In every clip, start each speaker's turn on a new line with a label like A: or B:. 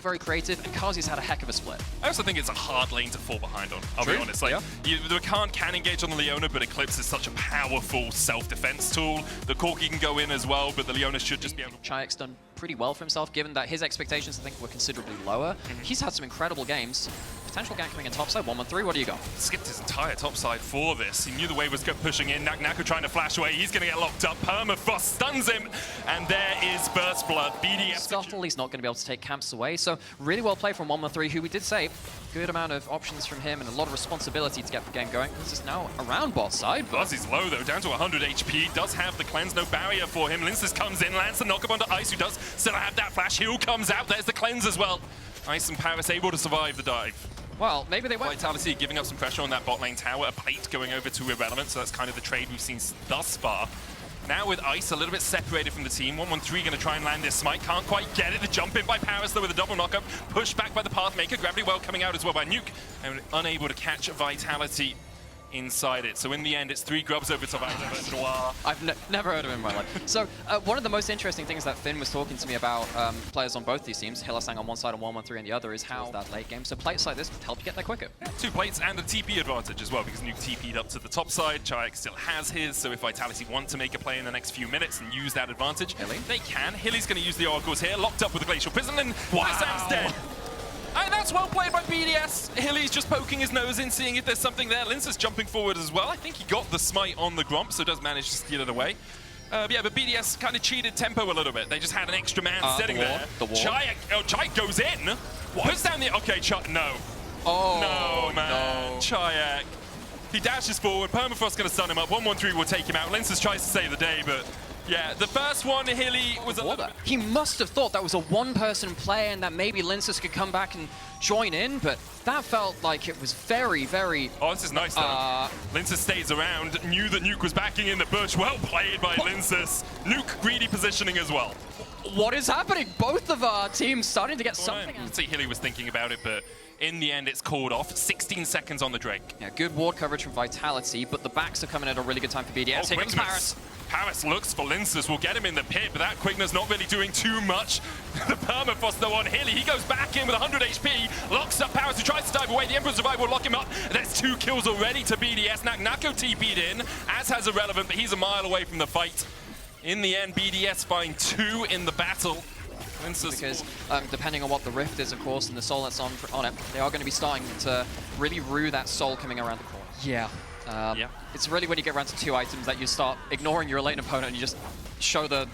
A: very creative, and Kazi's had a heck of a split.
B: I also think it's a hard lane to fall behind on, I'll be honest. Like, you can engage on the Leona, but Eclipse is such a powerful self-defense tool. The Corki can go in as well, but the Leona should just be able to...
A: GiantX done pretty well for himself, given that his expectations, I think, were considerably lower. He's had some incredible games. Potential gank coming in topside, 1-1-3, what do you got?
B: Skipped his entire topside for this. He knew the wave was pushing in. Naku trying to flash away. He's going to get locked up. Permafrost stuns him, and there is Burst Blood. BDS...
A: Scuttle, he's not going to be able to take camps away, so really well played from 1-1-3, who we did say, good amount of options from him and a lot of responsibility to get the game going. This is now around bot side.
B: Buzz is low though, down to 100 HP. Does have the cleanse, no barrier for him. Linces comes in, lands the knockup onto Ice, who does still have that flash. Heal comes out, there's the cleanse as well. Ice and Paris able to survive the dive.
A: Well, maybe they won't.
B: Vitality giving up some pressure on that bot lane tower. A plate going over to Irrelevant, so that's kind of the trade we've seen thus far. Now with Ice a little bit separated from the team, 1-1-3 going to try and land this smite. Can't quite get it. The jump in by Paris though with a double knockup. Pushed back by the Pathmaker. Gravity Well coming out as well by Nuke. And unable to catch Vitality inside it. So in the end, it's 3 grubs over to Vitality.
A: I've never heard of him in my life. So one of the most interesting things that Finn was talking to me about players on both these teams, Hillisang on one side and 1-1-3 on the other, is how that late game. So plates like this would help you get there quicker.
B: 2 plates and a TP advantage as well, because Nuke TP'd up to the top side. GiantX still has his, so if Vitality want to make a play in the next few minutes and use that advantage, they can. Hilly's going to use the oracles here, locked up with a Glacial Prison, and Hillisang's dead. And that's well played by BDS. Hilly's just poking his nose in, seeing if there's something there. Lince is jumping forward as well. I think he got the smite on the Gromp, so does manage to steal it away. Yeah, but BDS kind of cheated tempo a little bit. They just had an extra man sitting there. Giant goes in. Puts down the... Okay, no.
A: Oh,
B: no, man.
A: No.
B: Giant. He dashes forward. Permafrost's going to stun him up. 1-1-3 will take him out. Lince tries to save the day, but... Yeah, the first one, Hilly was a little bit...
A: He must have thought that was a one-person play and that maybe Linces could come back and join in, but that felt like it was very, very...
B: Oh, this is nice, though. Linces stays around, knew that Nuke was backing in the bush. Well played by Linces. Nuke greedy positioning as well.
A: What is happening? Both of our teams starting to get something.
B: You can see Hilly was thinking about it, but in the end, it's called off. 16 seconds on the Drake.
A: Yeah, good ward coverage from Vitality, but the backs are coming at a really good time for BDS. Here comes Paris.
B: Paris looks for Linces, will get him in the pit, but that quickness not really doing too much. The Permafrost though on Hilly, he goes back in with 100 HP, locks up Paris, who tries to dive away. The Emperor's Revive will lock him up. There's 2 kills already to BDS. Naku TP'd in, as has Irrelevant, but he's a mile away from the fight. In the end, BDS find 2 in the battle.
A: Because depending on what the Rift is, of course, and the soul that's on it, they are going to be starting to really rue that soul coming around the corner. Yeah. It's really when you get around to 2 items that you start ignoring your lane opponent and you just show the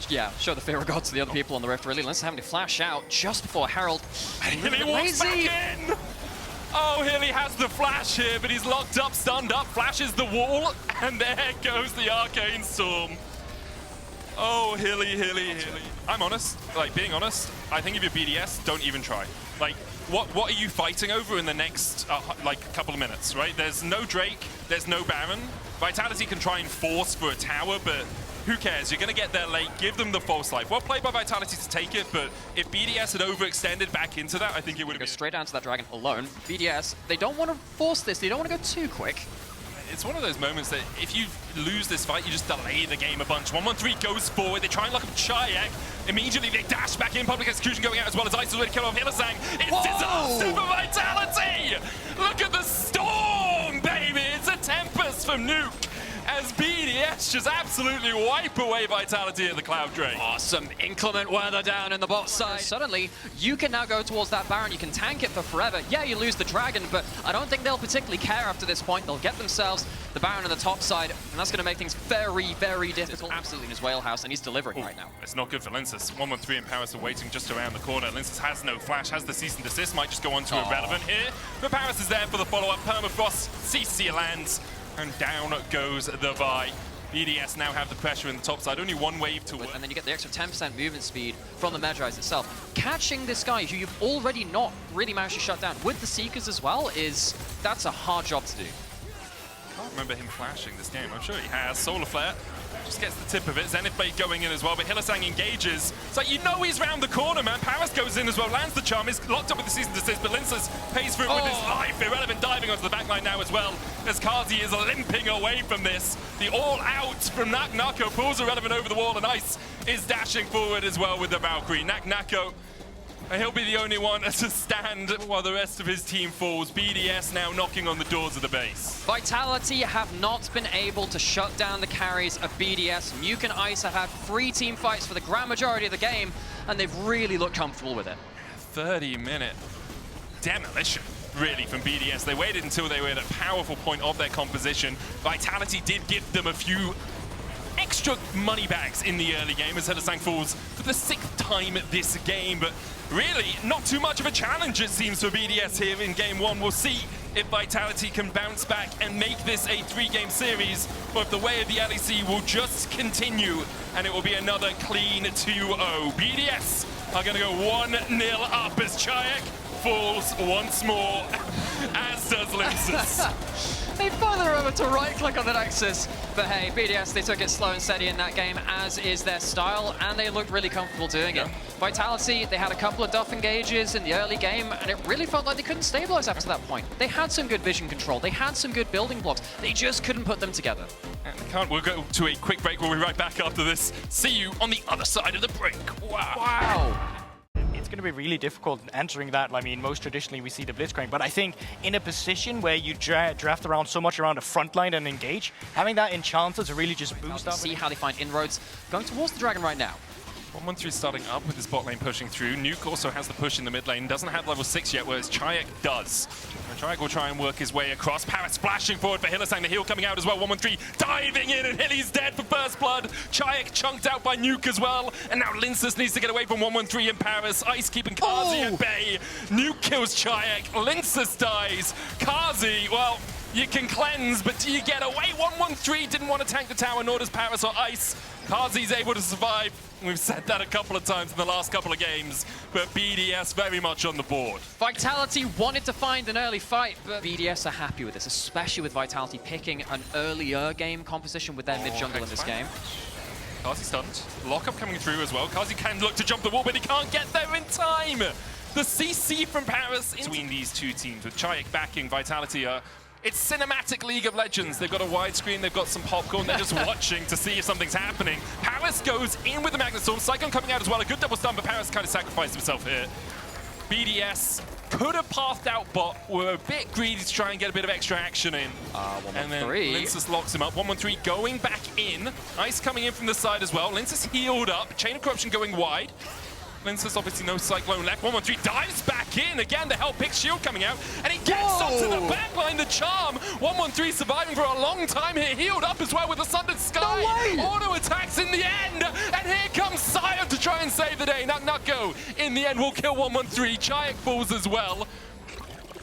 A: fear of God to the other people on the Rift. Really, Lince having to flash out just before Herald.
B: Hilly walks back in! Oh, Hilly has the flash here, but he's locked up, stunned up, flashes the wall, and there goes the Arcane Storm. Oh, Hilly. I'm honest, like being honest, I think if you're BDS, don't even try. Like, what are you fighting over in the next couple of minutes, right? There's no Drake, there's no Baron. Vitality can try and force for a tower, but who cares? You're gonna get there late, give them the false life. Well played by Vitality to take it, but if BDS had overextended back into that, I think it would have
A: been... Go straight down to that Dragon alone. BDS, they don't want to force this, they don't want to go too quick.
B: It's one of those moments that if you lose this fight, you just delay the game a bunch. 1-1-3 goes forward, they try and lock up GiantX. Immediately they dash back in, public execution going out as well as Ice is ready to kill off Hillisang. It's disaster for Vitality! Look at the storm, baby! It's a Tempest from Nuke as BDS just absolutely wipe away Vitality at the Cloud Drake.
A: Awesome inclement weather down in the bot side. Suddenly, you can now go towards that Baron. You can tank it for forever. Yeah, you lose the Dragon, but I don't think they'll particularly care after this point. They'll get themselves the Baron on the top side, and that's going to make things very, very difficult. Absolutely in his wheelhouse, and he's delivering right now.
B: It's not good for Linces. 1-1-3 and Paris are waiting just around the corner. Linces has no flash, has the cease and desist, might just go on to Irrelevant here. But Paris is there for the follow-up. Permafrost, CC lands, and down goes the Vi. BDS now have the pressure in the top side, only 1 wave to work.
A: And then you get the extra 10% movement speed from the Medrise itself. Catching this guy who you've already not really managed to shut down with the Seekers as well that's a hard job to do.
B: I can't remember him flashing this game. I'm sure he has. Solar Flare just gets the tip of it. Zenith Blade going in as well, but Hillisang engages. It's like, you know he's round the corner, man. Paris goes in as well, lands the charm, is locked up with the cease and desist, but Linces pays for it with his life. Irrelevant diving onto the backline now as well, as Kazi is limping away from this. The all-out from Naku pulls Irrelevant over the wall, and Ice is dashing forward as well with the Valkyrie. Naku And he'll be the only one to stand while the rest of his team falls. BDS now knocking on the doors of the base.
A: Vitality have not been able to shut down the carries of BDS. Nuke and Ice have had 3 team fights for the grand majority of the game, and they've really looked comfortable with it.
B: 30-minute demolition, really, from BDS. They waited until they were at a powerful point of their composition. Vitality did give them a few extra money bags in the early game as Hylissang falls for the 6th time this game, but really not too much of a challenge, it seems, for BDS here in game 1. We'll see if Vitality can bounce back and make this a 3-game series, or if the way of the LEC will just continue and it will be another clean 2-0. BDS are going to go 1-0 up as GiantX falls once more, as does Linces.
A: They further over to right-click on the Nexus, but hey, BDS, they took it slow and steady in that game, as is their style, and they looked really comfortable doing it. Vitality, they had a couple of duff engages in the early game, and it really felt like they couldn't stabilize after that point. They had some good vision control, they had some good building blocks, they just couldn't put them together.
B: And we'll go to a quick break. We'll be right back after this. See you on the other side of the break. Wow.
C: It's going to be really difficult answering that. I mean, most traditionally we see the Blitzcrank, but I think in a position where you draft around so much around the front line and engage, having that in chances to really just boost up.
A: See how they find inroads. Going towards the Dragon right now.
B: 113 starting up with his bot lane pushing through. Nuke also has the push in the mid lane. Doesn't have level 6 yet, whereas GiantX does. And GiantX will try and work his way across. Paris splashing forward for Hylissang. The heal coming out as well. 113 diving in, and Hilly's dead for first blood. GiantX chunked out by Nuke as well. And now Linces needs to get away from 113 in Paris. Ice keeping Kazi at bay. Nuke kills GiantX. Linces dies. Kazi, well, you can cleanse, but do you get away? 113 didn't want to tank the tower, nor does Paris or Ice. Kazi's able to survive. We've said that a couple of times in the last couple of games, but BDS very much on the board.
A: Vitality wanted to find an early fight, but BDS are happy with this, especially with Vitality picking an earlier game composition with their mid-jungle in this game.
B: Kazi stunned. Lockup coming through as well. Kazi can look to jump the wall, but he can't get there in time. The CC from Paris between these two teams, with GiantX backing Vitality. It's cinematic League of Legends. They've got a widescreen, they've got some popcorn, they're just watching to see if something's happening. Paris goes in with the Magnet Storm. Cyclone coming out as well, a good double stun, but Paris kind of sacrificed himself here. BDS could have pathed out bot, were a bit greedy to try and get a bit of extra action in. And then Linces locks him up. 113 going back in. Ice coming in from the side as well. Linces healed up. Chain of Corruption going wide. Linces obviously no Cyclone left. 113 dives back in. Again, the Hell Pick shield coming out. And he gets onto the backline, the charm. 113 surviving for a long time here. Healed up as well with the Sundered Sky. Auto attacks in the end. And here comes Sire to try and save the day. Nutnutgo in the end will kill 113. GiantX falls as well.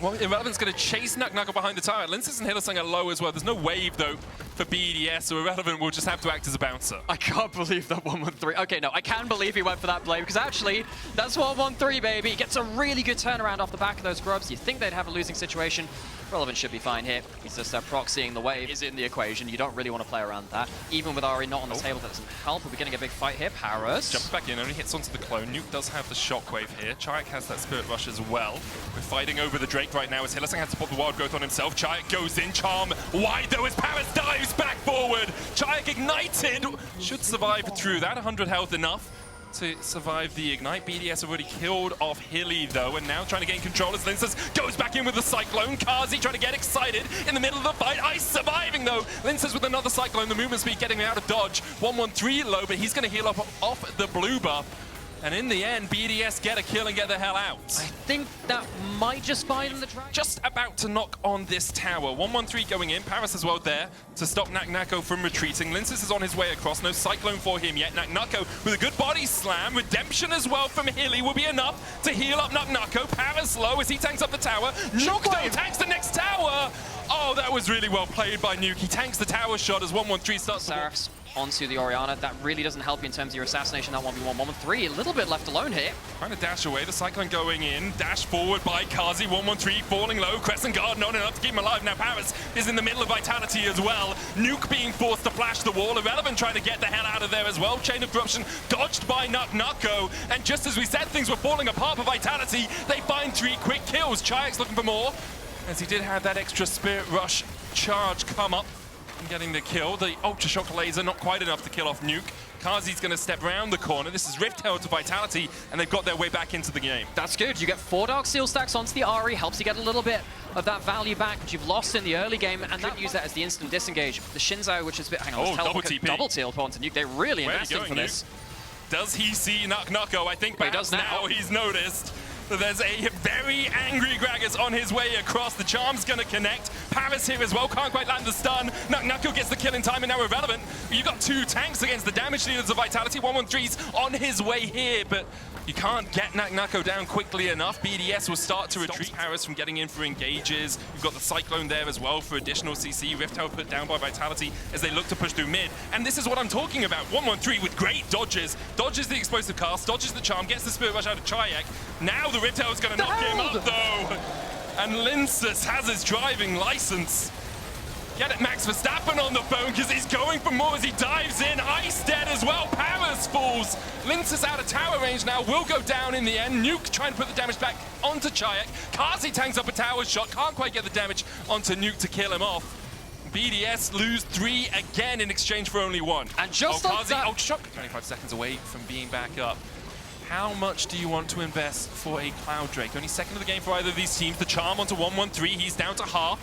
B: Well, Irrelevant's going to chase Nutnutgo behind the tower. Linces and Hylissang are low as well. There's no wave, though, for BDS, so Irrelevant will just have to act as a bouncer.
A: I can't believe that 113. Okay, no, I can believe he went for that blade, because actually, that's 113, baby. He gets a really good turnaround off the back of those grubs. You'd think they'd have a losing situation. Relevant should be fine here. He's just proxying the wave is in the equation. You don't really want to play around that. Even with Ari not on the table, that doesn't help. Are we getting a big fight here? Paris
B: jumps back in, only hits onto the clone. Nuke does have the shockwave here. GiantX has that Spirit Rush as well. We're fighting over the Drake right now as Hylissang has to pop the Wild Growth on himself. GiantX goes in, charm wide though as Paris dives back forward. GiantX ignited, should survive through that. 100 health enough to survive the ignite. BDS already killed off Hilly though, and now trying to gain control as Linces goes back in with the Cyclone. Kazi trying to get excited in the middle of the fight. Ice surviving though. Linces with another Cyclone, the movement speed getting out of dodge. 113 low, but he's going to heal up off the blue buff. And in the end, BDS get a kill and get the hell out.
A: I think that might just buy them the Dragon.
B: Just about to knock on this tower. 113 going in. Paris as well there to stop Nutnutgo from retreating. Linces is on his way across. No Cyclone for him yet. Nutnutgo with a good body slam. Redemption as well from Hilly will be enough to heal up Nutnutgo. Paris low as he tanks up the tower. Nukdo tanks the next tower. Oh, that was really well played by Nuke. He tanks the tower shot as 113 starts
A: Seraphs onto the Orianna. That really doesn't help you in terms of your assassination. That 1v1. 113, a little bit left alone here.
B: Trying to dash away. The Cyclone going in. Dash forward by Kazi. 113 falling low. Crescent Guard not enough to keep him alive. Now Paris is in the middle of Vitality as well. Nuke being forced to flash the wall. Irrelevant trying to get the hell out of there as well. Chain of Corruption dodged by Nutnutgo. And just as we said things were falling apart for Vitality, they find 3 quick kills. GiantX looking for more, as he did have that extra Spirit Rush charge come up and getting the kill. The Ultra Shock Laser not quite enough to kill off Nuke. Kazi's going to step around the corner. This is Rift held to Vitality, and they've got their way back into the game.
A: That's good. You get 4 Dark Seal stacks onto the Ahri, helps you get a little bit of that value back, which you've lost in the early game, and then use that as the instant disengage. The Shinzo, which is a bit... Hang on,
B: Oh, double TP.
A: Double teleport onto Nuke. They're really investing for this.
B: Does he see Nuko? I think
A: he does now.
B: He's noticed. So there's a very angry Gragas on his way across. The charm's gonna connect. Paris here as well, can't quite land the stun. Nuko gets the kill in time and now Irrelevant. You got 2 tanks against the damage dealers of Vitality. 113's on his way here, but you can't get Nuko down quickly enough. BDS will start to retreat Paris from getting in for engages. You've got the Cyclone there as well for additional CC. Rift Held put down by Vitality as they look to push through mid. And this is what I'm talking about. 113 with great dodges. Dodges the explosive cast, dodges the charm, gets the Spirit Rush out of GiantX. Now the Rift Held's gonna knock him up though. And Linsus has his driving license. Get it, Max Verstappen on the phone because he's going for more as he dives in. Ice dead as well. Paris falls. Linsus out of tower range now. Will go down in the end. Nuke trying to put the damage back onto GiantX. Kazi tanks up a tower shot. Can't quite get the damage onto Nuke to kill him off. BDS lose 3 again in exchange for only 1.
A: And just like
B: Kazi,
A: that...
B: shock. 25 seconds away from being back up. How much do you want to invest for a Cloud Drake? Only second of the game for either of these teams. The charm onto 113. He's down to half.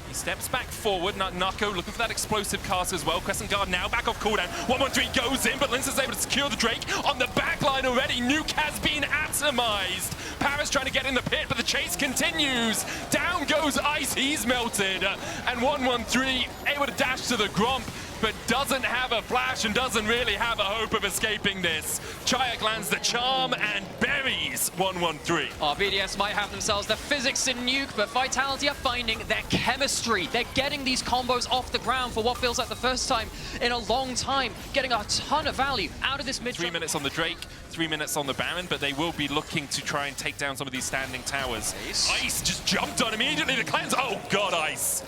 B: He steps back forward. Nuko looking for that explosive cast as well. Crescent Guard now back off cooldown. 113 goes in, but Linz is able to secure the Drake. On the back line already, Nuke has been atomized. Paris trying to get in the pit, but the chase continues. Down goes Ice, he's melted. And 113 able to dash to the Gromp, but doesn't have a flash and doesn't really have a hope of escaping this. GiantX lands the charm and buries 113.
A: Oh, BDS might have themselves the physics in Nuke, but Vitality are finding their chemistry. They're getting these combos off the ground for what feels like the first time in a long time, getting a ton of value out of this mid.
B: 3 minutes on the Drake, 3 minutes on the Baron, but they will be looking to try and take down some of these standing towers. Ice just jumped on immediately to cleanse. Oh God, Ice.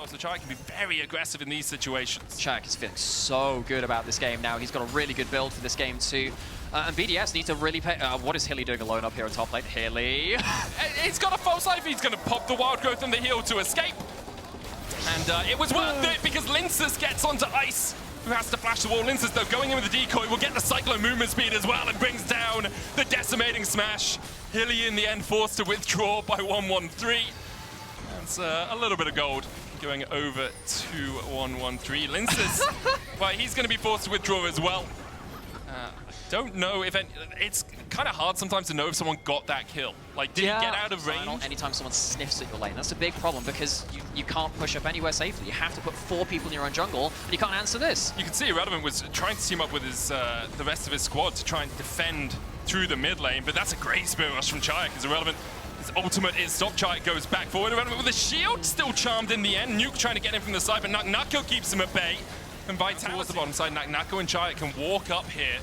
B: So GiantX can be very aggressive in these situations.
A: GiantX is feeling so good about this game now. He's got a really good build for this game too. And BDS need to really pay... what is Hilly doing alone up here on top lane? Hilly!
B: He's got a false life. He's going to pop the Wild Growth and the heal to escape. And it was worth it because Linsus gets onto Ice, who has to flash the wall. Linsus, though, going in with the decoy, will get the Cyclone movement speed as well and brings down the decimating smash. Hilly, in the end, forced to withdraw by 113. That's a little bit of gold going over to 113. Linsus, well, he's going to be forced to withdraw as well. I don't know if it's kind of hard sometimes to know if someone got that kill. Like, did he get out of range?
A: Anytime someone sniffs at your lane, that's a big problem because you can't push up anywhere safely. You have to put 4 people in your own jungle, and you can't answer this.
B: You can see Irrelevant was trying to team up with his the rest of his squad to try and defend through the mid lane, but that's a great Spirit Rush from GiantX because Irrelevant, his ultimate is stop. GiantX goes back forward. Irrelevant with a shield, still charmed in the end. Nuke trying to get him from the side, but Nuko keeps him at bay. And Vitality towards the bottom side, Nuko and GiantX can walk up here.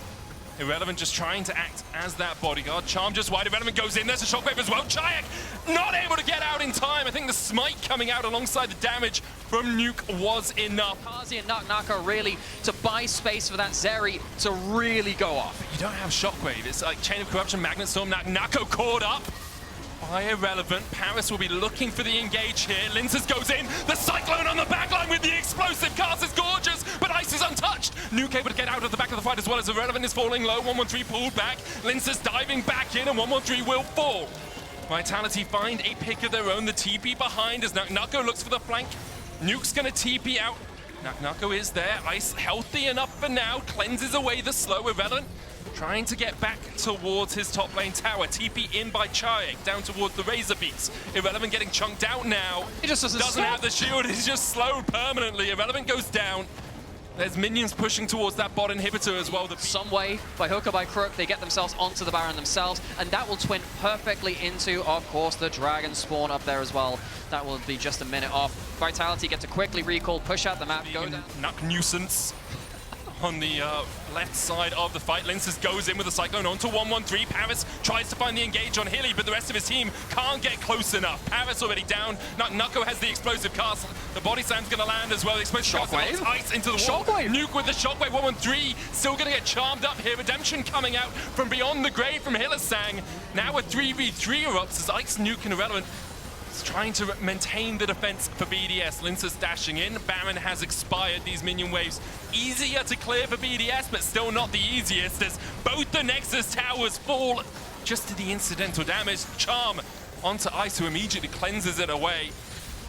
B: Irrelevant just trying to act as that bodyguard. Charm just wide. Irrelevant goes in. There's a shockwave as well. GiantX not able to get out in time. I think the smite coming out alongside the damage from Nuke was enough.
A: Kazi and Nuko really to buy space for that Zeri to really go off.
B: You don't have shockwave. It's like Chain of Corruption, Magnet Storm. Nuko caught up by Irrelevant. Paris will be looking for the engage here. Linsus goes in. The Cyclone on the backline with the explosive cast is gorgeous, but Ice is untouched. Nuke able to get out of the back of the fight as well as Irrelevant is falling low. 113 pulled back. Linsus diving back in and 113 will fall. Vitality find a pick of their own. The TP behind as Nuko looks for the flank. Nuke's gonna TP out. Nuko is there. Ice healthy enough for now. Cleanses away the slow. Irrelevant trying to get back towards his top lane tower. TP in by GiantX, down towards the Razor Beats. Irrelevant getting chunked out now.
A: He just doesn't
B: have the shield, he's just slowed permanently. Irrelevant goes down. There's minions pushing towards that bot inhibitor as well.
A: Some way, by hook or by crook, they get themselves onto the Baron themselves, and that will twin perfectly into, of course, the Dragon spawn up there as well. That will be just a minute off. Vitality get to quickly recall, push out the map, go down.
B: Nuck nuisance on the left side of the fight. Linsus goes in with the Cyclone onto 113. Paris tries to find the engage on Hilly, but the rest of his team can't get close enough. Paris already down. Nuko has the explosive cast. The body slam's going to land as well. The explosive cast Ice into the wall.
A: Shockwave.
B: Nuke with the Shockwave. 113 still going to get charmed up here. Redemption coming out from beyond the grave from Hillisang. Now a 3v3 erupts as Ice, Nuke, and Irrelevant It's trying to maintain the defense for BDS. Lince's dashing in. Baron has expired. These minion waves easier to clear for BDS, but still not the easiest as both the Nexus towers fall just to the incidental damage. Charm onto Ice, who immediately cleanses it away.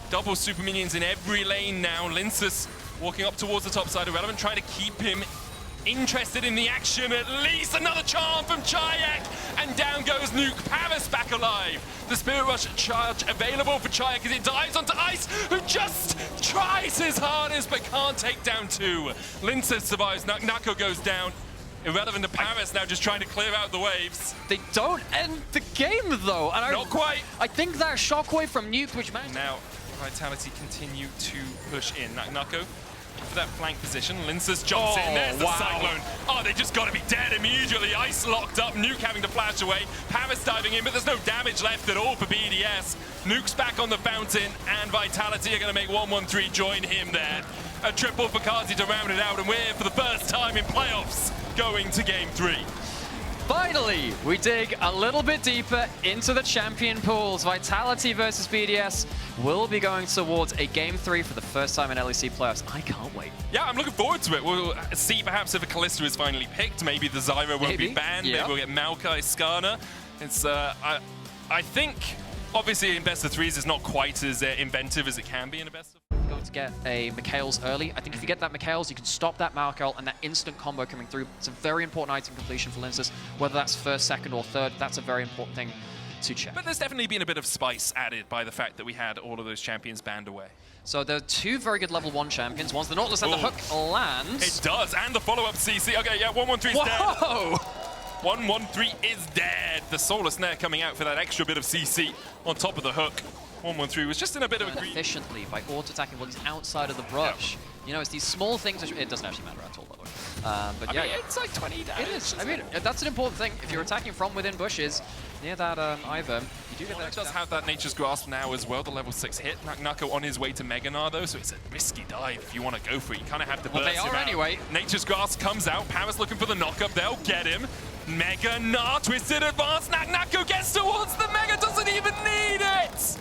B: Double super minions in every lane now. Lince's walking up towards the top side. Irrelevant trying to keep him interested in the action. At least another charm from GiantX, and down goes Nuke. Paris back alive. The Spirit Rush charge available for GiantX as it dives onto Ice, who just tries his hardest but can't take down two. Lince survives. Nako goes down. Irrelevant to Paris now just trying to clear out the waves.
A: They don't end the game though. And
B: Not quite.
A: I think that shockwave from Nuke, which managed.
B: Now Vitality continue to push in. Nako for that flank position. Lince's jumps in. There's the Cyclone. Oh, they just got to be dead immediately. Ice locked up. Nuke having to flash away. Paris diving in, but there's no damage left at all for BDS. Nuke's back on the fountain, and Vitality are going to make 1-1-3 join him there. A triple for Kazi to round it out, and we're, for the first time in playoffs, going to Game 3.
A: Finally, we dig a little bit deeper into the champion pools. Vitality versus BDS will be going towards a Game 3 for the first time in LEC playoffs. I can't wait.
B: Yeah, I'm looking forward to it. We'll see perhaps if a Kalista is finally picked. Maybe the Zyra won't be banned.
A: Yeah.
B: Maybe we'll get Maokai, Skarner. It's, I think, obviously in best of threes is not quite as inventive as it can be in a best of.
A: Going to get a Mikhail's early. I think if you get that Mikhail's, you can stop that Maokai and that instant combo coming through. It's a very important item completion for Lince's. Whether that's first, second, or third, that's a very important thing to check.
B: But there's definitely been a bit of spice added by the fact that we had all of those champions banned away.
A: So there are two very good level 1 champions. One's the Nautilus and the Hook lands.
B: It does, and the follow-up CC. Okay, yeah, 1-1-3's dead.
A: Whoa!
B: 1-1-3 is dead. The Soulless Snare coming out for that extra bit of CC on top of the Hook. 1-1-3 was just in a bit of a green.
A: Efficiently by auto-attacking while he's outside of the brush. Yep. You know, it's these small things which it doesn't actually matter at all, by the way. But
B: I mean, it's like 20 damage.
A: It is. I mean, that's an important thing. If you're attacking from within bushes near that Ivern, you do get that.
B: It does have that Nature's Grasp now as well, the level 6 hit. Nako on his way to Meganar though, so it's a risky dive if you want to go for it. You kind of have to burst
A: they are
B: him out.
A: anyway.
B: Nature's Grasp comes out. Paris looking for the knockup. They'll get him. Meganar, twisted advance. Nako gets towards the Mega, doesn't even need it.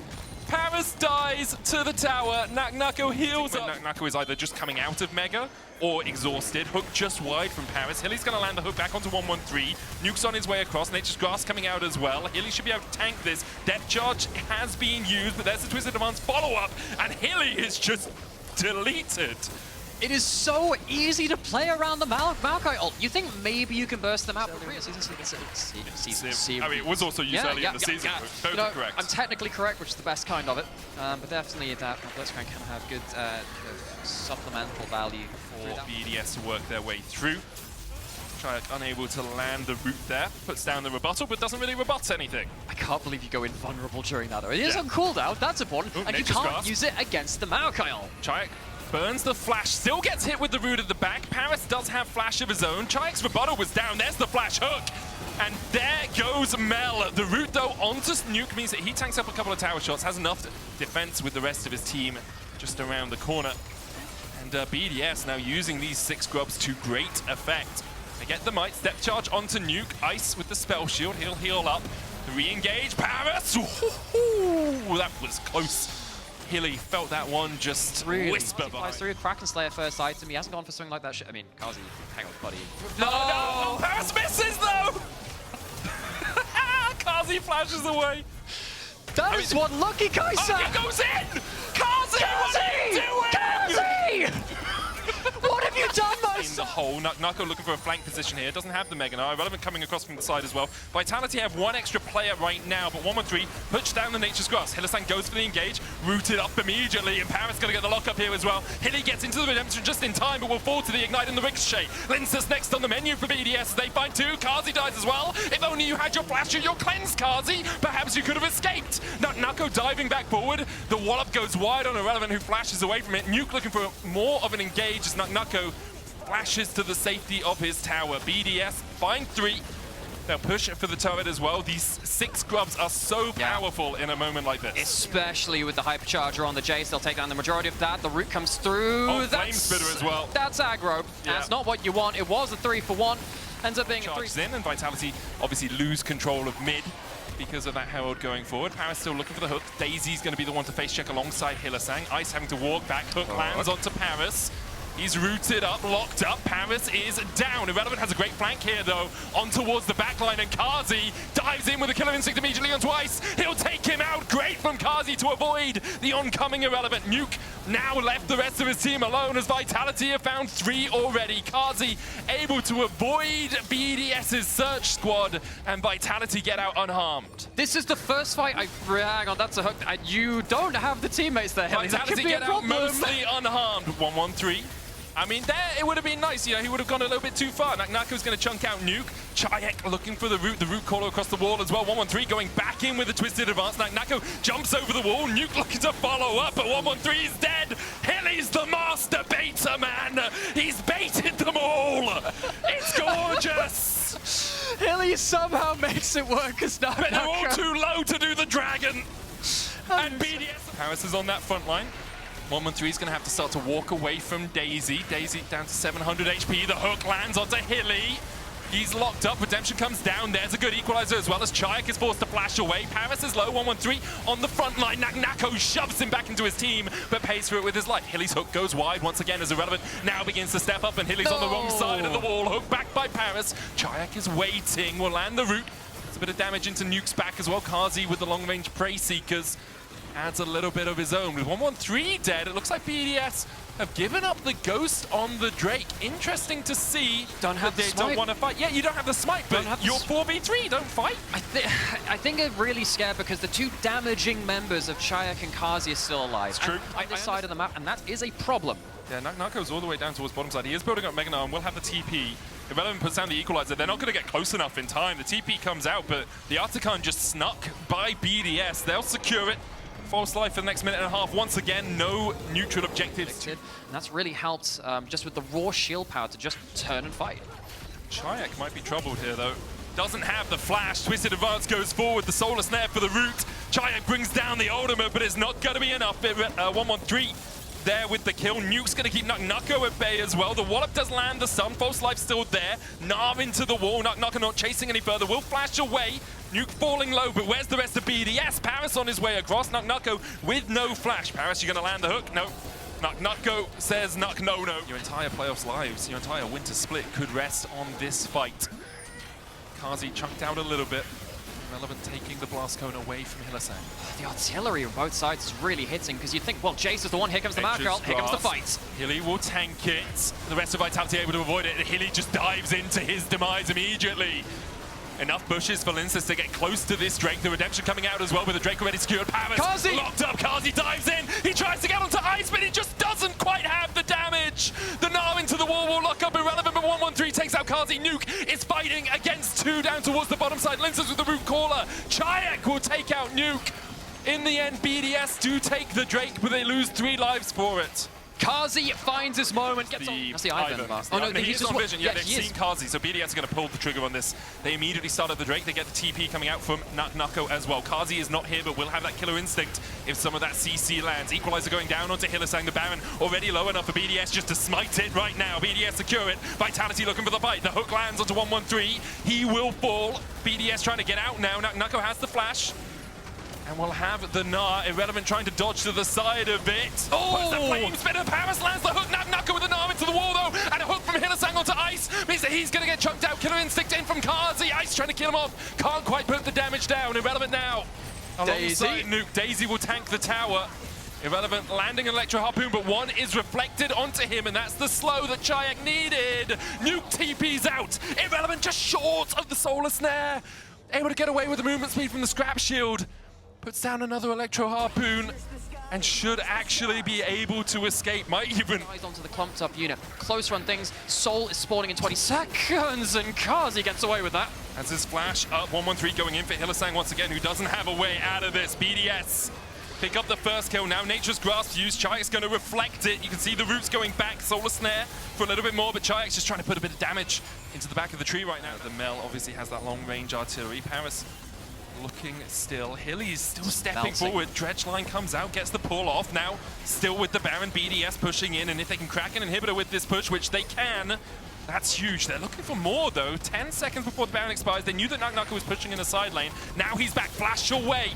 B: Paris dies to the tower. Nako heals up. Nako is either just coming out of Mega or exhausted. Hook just wide from Paris. Hilly's going to land the hook back onto 1-1-3. Nuke's on his way across. Nature's Grass coming out as well. Hilly should be able to tank this. Death Charge has been used, but there's the Twisted Advance follow-up, and Hilly is just deleted.
A: It is so easy to play around the Maokai ult. You think maybe you can burst them out?
B: I mean, it was also used early in the season. Both are correct.
A: I'm technically correct, which is the best kind of it. But definitely that Blitzcrank can have good supplemental value
B: for BDS to work their way through. Triarch unable to land the root there. Puts down the rebuttal, but doesn't really rebut anything.
A: I can't believe you go invulnerable during that, though. It is on cooldown, that's important.
B: Ooh,
A: and you can't use it against the Maokai ult.
B: Triarch burns the flash, still gets hit with the root at the back. Paris does have flash of his own. Triarch's rebuttal was down. There's the flash hook. And there goes Mel. The root, though, onto Nuke means that he tanks up a couple of tower shots, has enough defense with the rest of his team just around the corner. And BDS now using these 6 grubs to great effect. They get the might, step charge onto Nuke. Ice with the spell shield, he'll heal up. Re-engage, Paris! Ooh, that was close. Hilly felt that one just
A: really
B: whisper by.
A: Flies through Kraken Slayer first item. He hasn't gone for something like that shit. I mean, Kazi, hang on, buddy.
B: No! Paris misses though! Kazi flashes away.
A: That is one lucky Kai'Sa!
B: Oh, it goes in! Kazi! What are you doing?
A: Kazi! What have you done,
B: In the hole. Nako looking for a flank position here. Doesn't have the Meganar. Irrelevant coming across from the side as well. Vitality have one extra player right now, but 1-1-3 push down the Nature's Grass. Hylissang goes for the engage, rooted up immediately, and Paris going to get the lockup here as well. Hilly gets into the redemption just in time, but will fall to the ignite and the ricochet. Lince's next on the menu for BDS. They find 2. Kazi dies as well. If only you had your flash or your cleanse, Kazi. Perhaps you could have escaped. Nako diving back forward. The wallop goes wide on Irrelevant, who flashes away from it. Nuke looking for more of an engage as Nako flashes to the safety of his tower. BDS find 3. They'll push for the turret as well. These 6 grubs are so powerful in a moment like this.
A: Especially with the Hypercharger on the Jace, they'll take down the majority of that. The root comes through.
B: Oh, Flame Spitter as well.
A: That's aggro.
B: Yeah.
A: That's not what you want. It was a 3-for-1. Ends up being
B: Charges
A: a 3.
B: in, and Vitality obviously lose control of mid. because of that Herald going forward. Paris still looking for the hook. Daisy's going to be the one to face check alongside Hylissang. Ice having to walk back. Hook lands onto Paris. He's rooted up, locked up. Paris is down. Irrelevant has a great flank here, though, on towards the backline, and Kazi dives in with a killer instinct immediately onto Ice. He'll take him out. Great from Kazi to avoid the oncoming Irrelevant. Nuke now left the rest of his team alone as Vitality have found 3 already. Kazi able to avoid BDS's search squad, and Vitality get out unharmed.
A: This is the first fight. Hang on, that's a hook. You don't have the teammates there, Hilly. That could
B: Vitality
A: be a
B: get out
A: problem.
B: mostly unharmed. 1-1-3. I mean, there it would have been nice, you know, he would have gone a little bit too far. Nako's going to chunk out Nuke. GiantX looking for the root caller across the wall as well. 1-1-3 going back in with a twisted advance. Nako jumps over the wall. Nuke looking to follow up, but 1-1-3 is dead. Hilly's the master baiter, man. He's baited them all. It's gorgeous.
A: Hilly somehow makes it work because now
B: But they're all too low to do the dragon. And BDS. Paris is on that front line. 1-1-3 is going to have to start to walk away from Daisy. Daisy down to 700 HP. The hook lands onto Hilly. He's locked up. Redemption comes down. There's a good equalizer as well as GiantX is forced to flash away. Paris is low. 1-1-3 on the front line. Nako shoves him back into his team, but pays for it with his life. Hilly's hook goes wide once again as Irrelevant now begins to step up, and Hilly's on the wrong side of the wall. Hook back by Paris. GiantX is waiting. Will land the root. There's a bit of damage into Nuke's back as well. Kazi with the long-range Prey Seekers adds a little bit of his own. With 1-1-3 dead, it looks like BDS have given up the ghost on the Drake. Interesting to see
A: don't have
B: that they
A: the smite.
B: don't want to fight. Yeah, you don't have the smite, but you're 4v3, don't fight.
A: I think they're really scared because the 2 damaging members of GiantX and Kazi are still alive.
B: It's true.
A: On this side of the map, and that is a problem.
B: Yeah, Nako's all the way down towards bottom side. He is building up Mega Gnar and will have the TP. Irrelevant puts down the equalizer. They're not going to get close enough in time. The TP comes out, but the Artican just snuck by BDS. They'll secure it. False life for the next minute and a half. Once again, no neutral objectives.
A: And that's really helped just with the raw shield power to just turn and fight.
B: GiantX might be troubled here, though. Doesn't have the flash. Twisted advance goes forward. The solar snare for the root. GiantX brings down the ultimate, but it's not going to be enough. 1-1-3 there with the kill. Nuke's going to keep Nako at bay as well. The wallop does land the stun. False life still there. Nar into the wall. Nako not chasing any further. Will flash away. Nuke falling low, but where's the rest of BDS? Paris on his way across. Nako with no flash. Paris, you're going to land the hook? No. Nako says no. Your entire playoffs lives, your entire winter split could rest on this fight. Kazi chunked out a little bit. Irrelevant taking the blast cone away from Hylissang.
A: The artillery on both sides is really hitting because you think, well, Jace is the one, here comes the marker, here comes the fight.
B: Hilly will tank it. The rest of Vitality able to avoid it. Hilly just dives into his demise immediately. Enough bushes for Linces to get close to this Drake. The Redemption coming out as well with the Drake already secured. Paris
A: Kazi!
B: Locked up. Kazi dives in. He tries to get onto Ice, but he just doesn't quite have the damage. The Gnar into the wall will lock up Irrelevant, but 1-1-3 takes out Kazi. Nuke is fighting against 2 down towards the bottom side. Linces with the root caller. GiantX will take out Nuke. In the end, BDS do take the Drake, but they lose 3 lives for it.
A: Kazi finds his moment, gets on. That's the Ivan.
B: Oh no, he's on vision. Yeah, they've seen Kazi, so BDS are going to pull the trigger on this. They immediately started the Drake. They get the TP coming out from Nako as well. Kazi is not here, but will have that killer instinct if some of that CC lands. Equalizer going down onto Hylissang. The Baron already low enough for BDS just to smite it right now. BDS secure it. Vitality looking for the fight. The hook lands onto 1-1-3. He will fall. BDS trying to get out now. Nako has the flash. And we'll have the Gnar. Irrelevant trying to dodge to the side of it. Oh! Puts the flame spinner. Paris lands the hook. Nako with the Gnar into the wall, though. And a hook from Hylissang onto Ice. Means that he's going to get chunked out. Killer instinct in from Kazi. Ice trying to kill him off. Can't quite put the damage down. Irrelevant now.
A: Daisy.
B: Alongside Nuke. Daisy will tank the tower. Irrelevant landing an Electro Harpoon, but one is reflected onto him, and that's the slow that GiantX needed. Nuke TP's out. Irrelevant just short of the solar snare. Able to get away with the movement speed from the scrap shield. Puts down another Electro Harpoon and should actually be able to escape. Might even...
A: Onto the clumped up unit. Close run things. Soul is spawning in 20 seconds and Kazi gets away with that.
B: As his flash up, 1-1-3 going in for Hylissang once again, who doesn't have a way out of this. BDS pick up the first kill. Now Nature's Grasp used. GiantX going to reflect it. You can see the roots going back. Solar Snare for a little bit more, but GiantX just trying to put a bit of damage into the back of the tree right now. The Mel obviously has that long-range artillery. Paris looking still. Hilly's still stepping forward. Dredgeline comes out, gets the pull off. Now, still with the Baron, BDS pushing in, and if they can crack an inhibitor with this push, which they can, That's huge. They're looking for more, though. 10 seconds before the Baron expires. They knew that Nuck was pushing in the side lane. Now he's back. Flash away.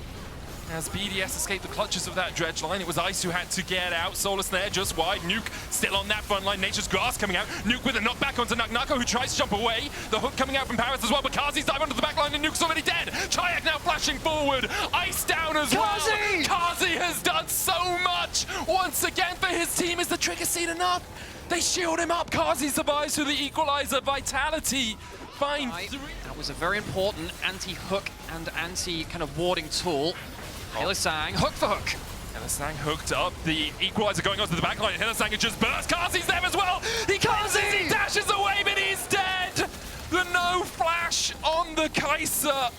B: As BDS escaped the clutches of that dredge line, it was Ice who had to get out. Solar Snare just wide. Nuke still on that front line. Nature's Grass coming out. Nuke with a knockback onto Nuck, who tries to jump away. The hook coming out from Paris as well, but Kazi's dive onto the back line and Nuke's already dead. GiantX now flashing forward. Ice down as well. Kazi has done so much once again for his team. Is the trigger seed enough? They shield him up. Kazi survives through the equalizer. Vitality find three.
A: That was a very important anti-hook and anti-kind of warding tool. Hylissang, hook for hook.
B: Hylissang hooked up, the equalizer going onto the back line. Hylissang had just burst. Kazi's there as well. He dashes away, but he's dead. The no flash on the Kai'Sa.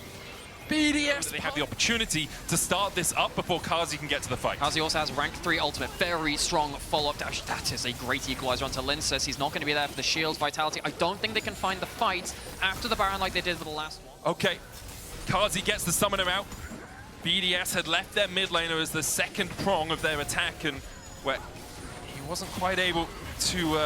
B: BDS, they have the opportunity to start this up before Kazi can get to the fight.
A: Kazi also has rank 3 ultimate, very strong follow-up dash. That is a great equalizer onto Linsus. He's not going to be there for the shields, Vitality. I don't think they can find the fight after the Baron like they did for the last one.
B: Okay, Kazi gets the summoner out. BDS had left their mid laner as the second prong of their attack, and where he wasn't quite able to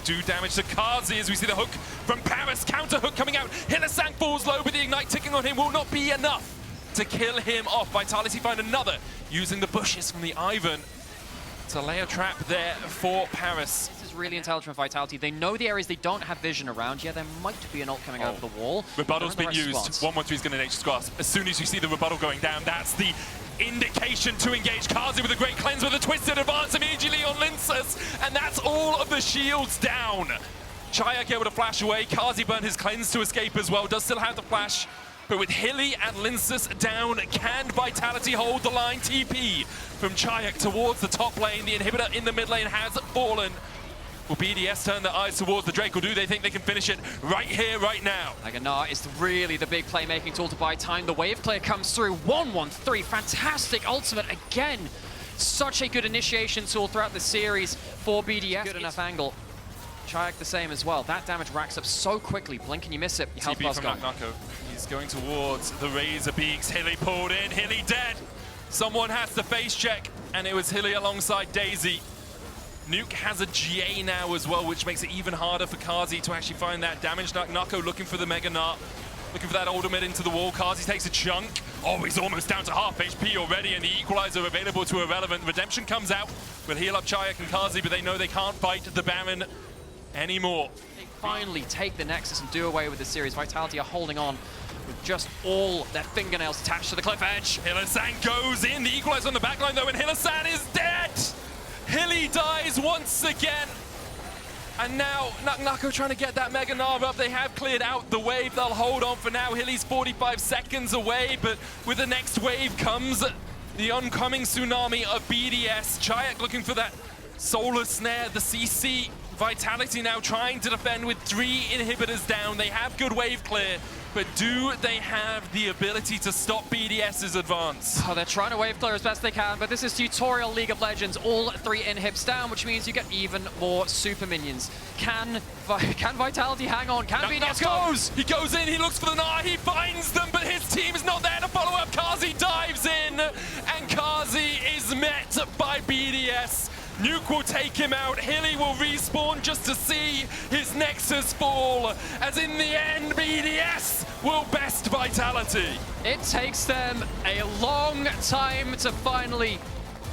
B: do damage to Kazi as we see the hook from Paris. Counter hook coming out. Hylissang falls low, but the ignite ticking on him will not be enough to kill him off. Vitality find another using the bushes from the Ivan to lay a trap there for Paris.
A: This is really intelligent Vitality. They know the areas they don't have vision around. Yeah, there might be an ult coming over the wall.
B: Rebuttal's been used. 1-1-3 is going to Nature's Grasp. As soon as you see the rebuttal going down, that's the indication to engage. Kazi with a great cleanse with a twisted advance immediately on Linsus, and that's all of the shields down. GiantX able to flash away. Kazi burned his cleanse to escape as well. Does still have the flash, but with Hilly and Linsus down, can Vitality hold the line? TP from GiantX towards the top lane. The inhibitor in the mid lane has fallen. Will BDS turn their eyes towards the Drake, or do they think they can finish it right here, right now?
A: Naganar is really the big playmaking tool to buy time. The wave clear comes through. 1-1-3, fantastic ultimate again. Such a good initiation tool throughout the series for BDS. Good enough angle. GiantX the same as well. That damage racks up so quickly. Blink and you miss it. Your health bar's gone.
B: He's going towards the Razor Beaks. Hilly pulled in. Hilly dead. Someone has to face check, and it was Hilly alongside Daisy. Nuke has a GA now as well, which makes it even harder for Kazi to actually find that damage. Nucko looking for the Mega Nart, looking for that ultimate into the wall. Kazi takes a chunk. Oh, he's almost down to half HP already, and the equalizer available to Irrelevant. Redemption comes out. Will heal up GiantX and Kazi, but they know they can't fight the Baron anymore.
A: They finally take the Nexus and do away with the series. Vitality are holding on with just all their fingernails attached to the cliff edge.
B: Hylissang goes in. The equalizer on the backline though, and Hylissang is dead. Hilly dies once again. And now Nucko trying to get that Mega Nara up. They have cleared out the wave. They'll hold on for now. Hilly's 45 seconds away, but with the next wave comes the oncoming tsunami of BDS. GiantX looking for that Solar Snare, the CC. Vitality now trying to defend with 3 inhibitors down. They have good wave clear, but do they have the ability to stop BDS's advance?
A: Oh, they're trying to wave clear as best they can, but this is tutorial League of Legends. All 3 inhibs down, which means you get even more super minions. Can Vitality hang on? Can BDS goes?
B: He goes in, he looks for the Nara, he finds them, but his team is not there to follow up. Kazi dives in, and Kazi is met by BDS. Nuke will take him out. Hilly will respawn just to see his Nexus fall. As in the end, BDS will best Vitality.
A: It takes them a long time to finally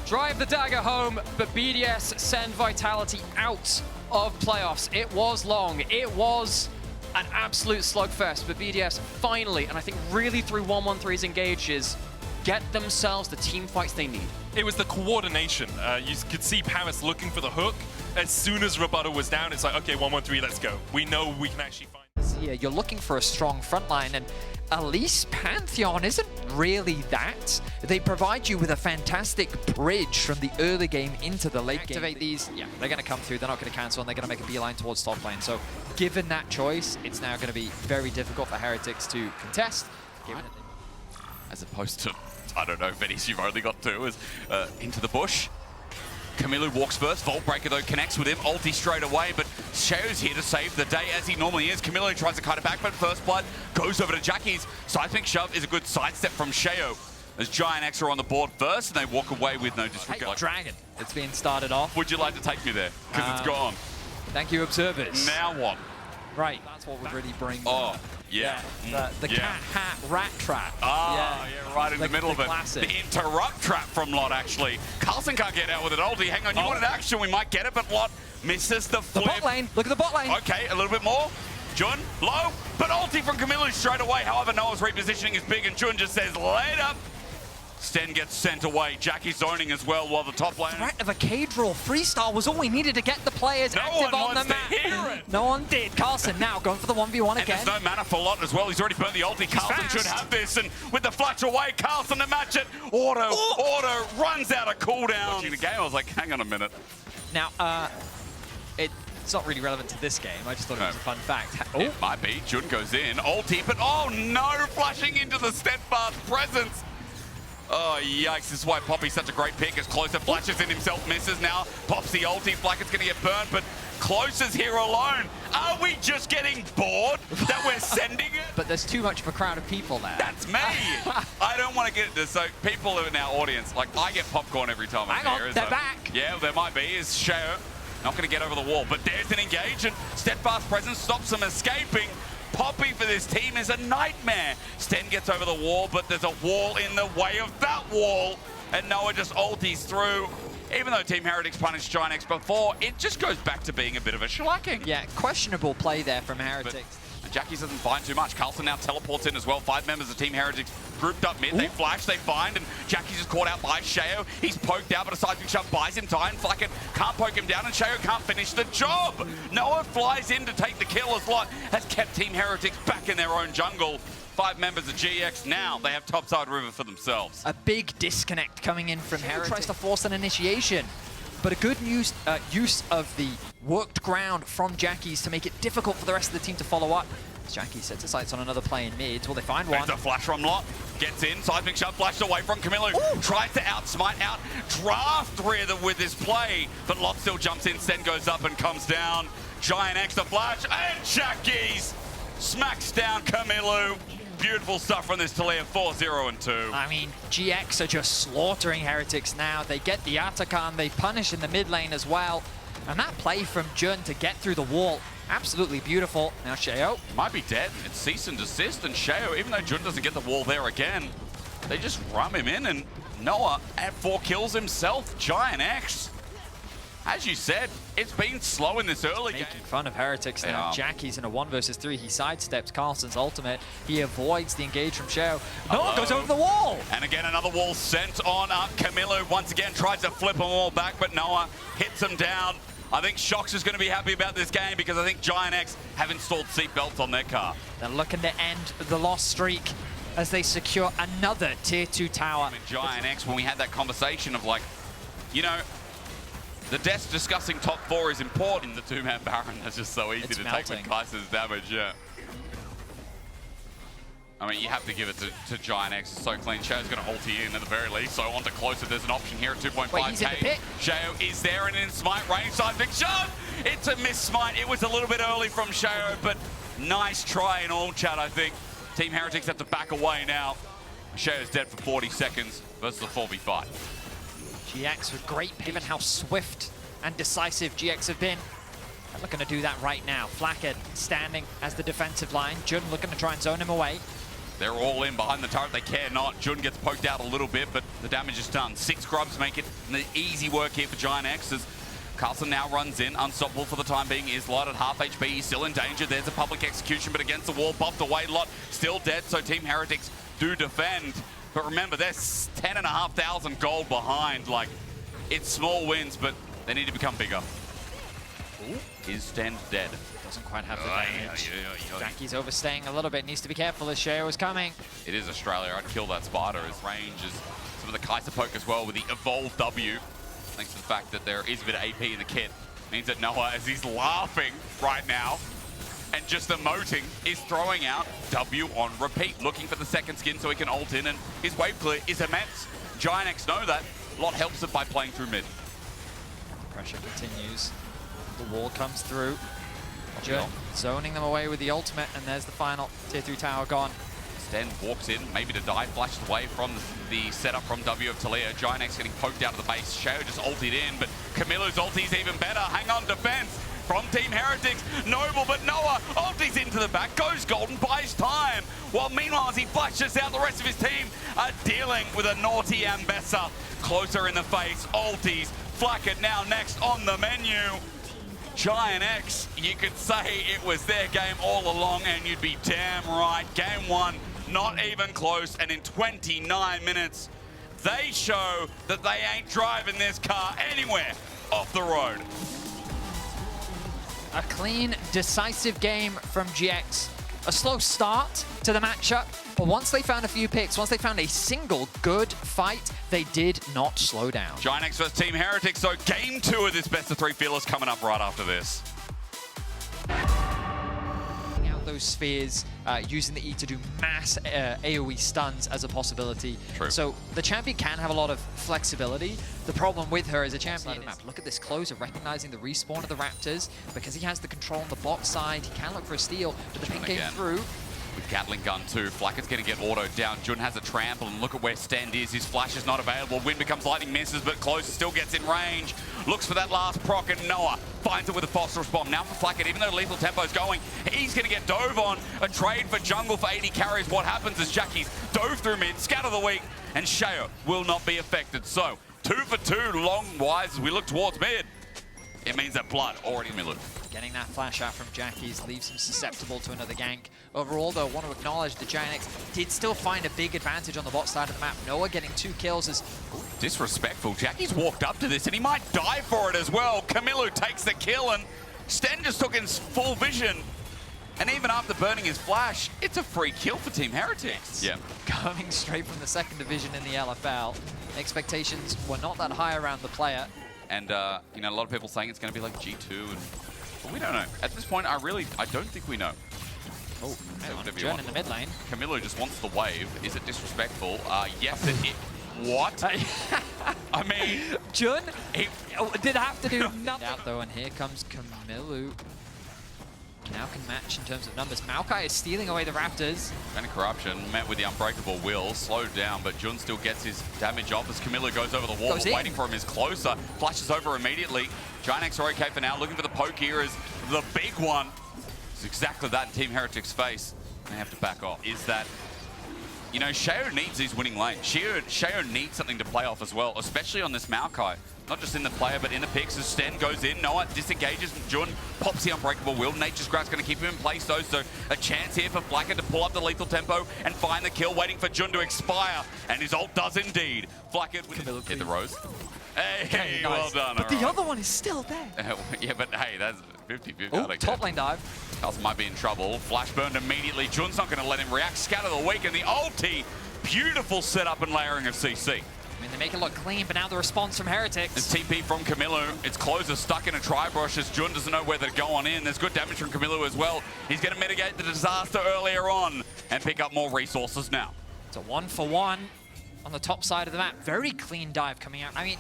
A: drive the dagger home, but BDS send Vitality out of playoffs. It was long. It was an absolute slugfest, but BDS finally, and I think really through 1-1-3's engages, get themselves the team fights they need.
B: It was the coordination. You could see Paris looking for the hook. As soon as Rebuttal was down, it's like, okay, 1-1-3, let's go. We know we can actually find this.
D: Yeah, you're looking for a strong front line, and at least Pantheon isn't really that. They provide you with a fantastic bridge from the early game into the late game.
A: Activate these, yeah, they're going to come through, they're not going to cancel, and they're going to make a beeline towards top lane. So given that choice, it's now going to be very difficult for Heretics to contest.
E: As opposed to, I don't know, Vedius, you've only got 2, is into the bush. Kamilu walks first, Vault Breaker though connects with him, ulti straight away, but Sheo's here to save the day as he normally is. Kamilu tries to cut it back, but First Blood goes over to Jackie's. Seismic Shove is a good sidestep from Sheo as GiantX are on the board first, and they walk away with no disregard.
A: Dragon, it's being started off.
E: Would you like to take me there? Because it's gone.
A: Thank you, observers.
E: Now what?
D: Right, that's what would really bring.
E: Oh, yeah.
D: The cat hat rat trap.
E: Ah, yeah, right in the middle of it.
D: Classic.
E: The interrupt trap from Lot, actually. Carlson can't get out with an ulti. Hang on, you wanted action, we might get it, but Lot misses the flip.
D: The bot lane, look at the bot lane.
E: Okay, a little bit more. Jun, low, but ulti from Camilo straight away. However, Noah's repositioning is big, and Jun just says, later. Sten gets sent away. Jackie zoning as well, while the top lane...
D: Threat of a cage roll freestyle was all we needed to get the players active on the map. No one did. Carlson now going for the 1v1 again.
E: And there's no mana for Lot as well. He's already burnt the ulti. Carlson should have this, and with the flash away, Carlson to match it. Auto runs out of cooldown. Watching the game, I was like, hang on a minute.
D: Now, it's not really relevant to this game. I just thought it was a fun fact.
E: It might be. Jun goes in, ulti, but oh no, flashing into the steadfast presence. Oh, yikes. This is why Poppy's such a great pick. As Closer flashes in himself, misses now. Pops the ulti. Flackett's going to get burned, but Closer's here alone. Are we just getting bored that we're sending it?
D: But there's too much of a crowd of people there.
E: That's me. I don't want to get this. So people in our audience, like, I get popcorn every time I'm here.
D: They're back.
E: Yeah, there might be. Is Shao not going to get over the wall, but there's an engage, and Steadfast Presence stops them escaping. Poppy for this team is a nightmare. Sten gets over the wall, but there's a wall in the way of that wall. And Noah just ultis through. Even though Team Heretics punished GiantX before, it just goes back to being a bit of a shellacking.
D: Yeah, questionable play there from Heretics.
E: But Jackie doesn't find too much. Carlson now teleports in as well. 5 members of Team Heretics grouped up mid. They flash, they find, and Jackie's just caught out by Shao. He's poked out, but a seismic shot buys him time. Flacken can't poke him down, and Shao can't finish the job. Noah flies in to take the kill as Lot has kept Team Heretics back in their own jungle. 5 members of GX now, they have topside river for themselves.
D: A big disconnect coming in from Heretics. Tries to force an initiation, but a good use of the worked ground from Jackie's to make it difficult for the rest of the team to follow up. Jackie sets his sights on another play in mid. Will they find one?
E: There's a flash from Lot. Gets in. Seismic shot flashed away from Camilo. Tries to outsmite, draft with his play. But Lot still jumps in. Sten goes up and comes down. GiantX the flash. And Jackie's smacks down Camilo. Beautiful stuff from this Talia. 4-0 and 2.
D: I mean, GX are just slaughtering Heretics now. They get the Atakan. They punish in the mid lane as well. And that play from Jun to get through the wall, absolutely beautiful. Now Shao
E: might be dead. It's cease and desist, and Shao, even though Jun doesn't get the wall there again, they just rum him in, and Noah at 4 kills himself. GiantX, as you said, it's been slow in this early game.
D: Making fun of Heretics now. Jackie's in a 1 versus 3. He sidesteps Carlson's ultimate. He avoids the engage from Shao. Noah goes over the wall.
E: And again, another wall sent on up. Camilo once again tries to flip them all back, but Noah hits him down. I think Shox is going to be happy about this game because I think GiantX have installed seatbelts on their car.
D: They're looking to end the loss streak as they secure another Tier 2 tower.
E: With GiantX, when we had that conversation of like, you know, the desk discussing top 4 is important. The 2-man Baron, that's just so easy to take with Kaiser's damage, yeah. I mean, you have to give it to GiantX. It's so clean. Shao's going to ulti in at the very least. So on to Closer. There's an option here at 2.5k. Shao is there and in smite range. Seismic shot. It's a miss smite. It was a little bit early from Shao, but nice try in all chat, I think. Team Heretics have to back away now. Shao's dead for 40 seconds versus the 4v5.
D: GX with great pivot, how swift and decisive GX have been. They're looking to do that right now. Flackett standing as the defensive line. Jun looking to try and zone him away.
E: They're all in behind the turret. They care not. Jun gets poked out a little bit, but the damage is done. 6 grubs make it easy work here for GiantX as Carlson now runs in. Unstoppable for the time being is Lot at half HP. He's still in danger. There's a public execution, but against the wall, buffed away. Lot still dead, so Team Heretics do defend. But remember, they're 10,500 gold behind. Like, it's small wins, but they need to become bigger. Ooh. Is Sten dead?
D: Doesn't quite have the damage. Jackie's overstaying a little bit. Needs to be careful as Shao is coming.
E: It is Australia. I'd kill that spider. His range is some of the Kaiser poke as well with the Evolve W. Thanks to the fact that there is a bit of AP in the kit. Means that Noah, as he's laughing right now and just emoting, is throwing out W on repeat, looking for the second skin so he can ult in, and his wave clear is immense. GiantX know that. Lot helps it by playing through mid.
D: The pressure continues. The wall comes through. Jun zoning them away with the ultimate, and there's the final Tier 3 tower gone.
E: Sten walks in, maybe to die, flashed away from the setup from W of Talia. GiantX getting poked out of the base. Shao just ulted in, but Camilo's ulti's even better. Hang on, defense. from Team Heretics. Noble, but Noah ultis into the back, goes golden, buys time. While meanwhile, as he flashes out, the rest of his team are dealing with a naughty Ambessa. Closer in the face, ultis. Flacket now next on the menu. GiantX, you could say it was their game all along, and you'd be damn right. Game one, not even close, and in 29 minutes, they show that they ain't driving this car anywhere off the road.
D: A clean, decisive game from GX. A slow start to the matchup, but once they found a few picks, once they found a single good fight, they did not slow down.
E: GiantX versus Team Heretics, so game 2 of this best of 3 feelers coming up right after this.
D: Out those spheres, using the E to do mass AoE stuns as a possibility.
E: True.
D: So the champion can have a lot of flexibility. The problem with her as a champion is, look at this closer, recognizing the respawn of the Raptors. Because he has the control on the bot side, he can look for a steal, but the ping came through.
E: With Gatling gun too, Flacket's going to get autoed down. Jun has a trample, and look at where Stand is. His flash is not available. Wind becomes lightning, misses, but Closer still gets in range. Looks for that last proc, and Noah finds it with a phosphorus bomb. Now for Flacket, even though lethal tempo's going, he's going to get dove on. A trade for jungle for 80 carries. What happens is Jackie's dove through mid, scatter the weak, and Sheo will not be affected. So, 2 for 2 long wise as we look towards mid. It means that blood already in middle.
D: Getting that flash out from Jackie's leaves him susceptible to another gank. Overall, though, I want to acknowledge that GiantX did still find a big advantage on the bot side of the map. Noah getting 2 kills is...
E: Disrespectful. Jackie's walked up to this, and he might die for it as well. Camilo takes the kill, and Sten just took in full vision. And even after burning his flash, it's a free kill for Team Heretics. Yeah.
D: Coming straight from the 2nd division in the LFL. Expectations were not that high around the player.
E: And, you know, a lot of people saying it's going to be like G2, and but we don't know. At this point, I don't think we know.
D: Oh, Jun in the mid lane.
E: Camilo just wants the wave. Is it disrespectful? Yes, it is. What? I mean...
D: Jun did have to do nothing. Out though, and here comes Camilo. Now can match in terms of numbers. Maokai is stealing away the Raptors.
E: And corruption met with the unbreakable will, slowed down, but Jun still gets his damage off as Camilo goes over the wall. Waiting for him is Closer. Flashes over immediately. GiantX are okay for now, looking for the poke here is the big one. It's exactly that in Team Heretics' face. They have to back off. Is that, you know, Sheo needs these winning lanes. Sheo needs something to play off as well, especially on this Maokai. Not just in the player, but in the picks as Sten goes in. Noah disengages. Jun pops the unbreakable will. Nature's Grasp going to keep him in place though, so a chance here for Flacker to pull up the lethal tempo and find the kill, waiting for Jun to expire. And his ult does indeed. Flacker hit the rose. Hey, well done.
D: But the other one is still there.
E: Yeah, but hey, that's 50-50.
D: Oh, top lane dive.
E: Carlson might be in trouble. Flash burned immediately. Jun's not going to let him react. Scatter the weak, and the ulti. Beautiful setup and layering of CC.
D: I mean, they make it look clean, but now the response from Heretics.
E: It's TP from Camilo. It's Closer stuck in a tri-brush as Jun doesn't know whether to go on in. There's good damage from Camilo as well. He's going to mitigate the disaster earlier on and pick up more resources now.
D: It's a 1-for-1 on the top side of the map. Very clean dive coming out. I mean,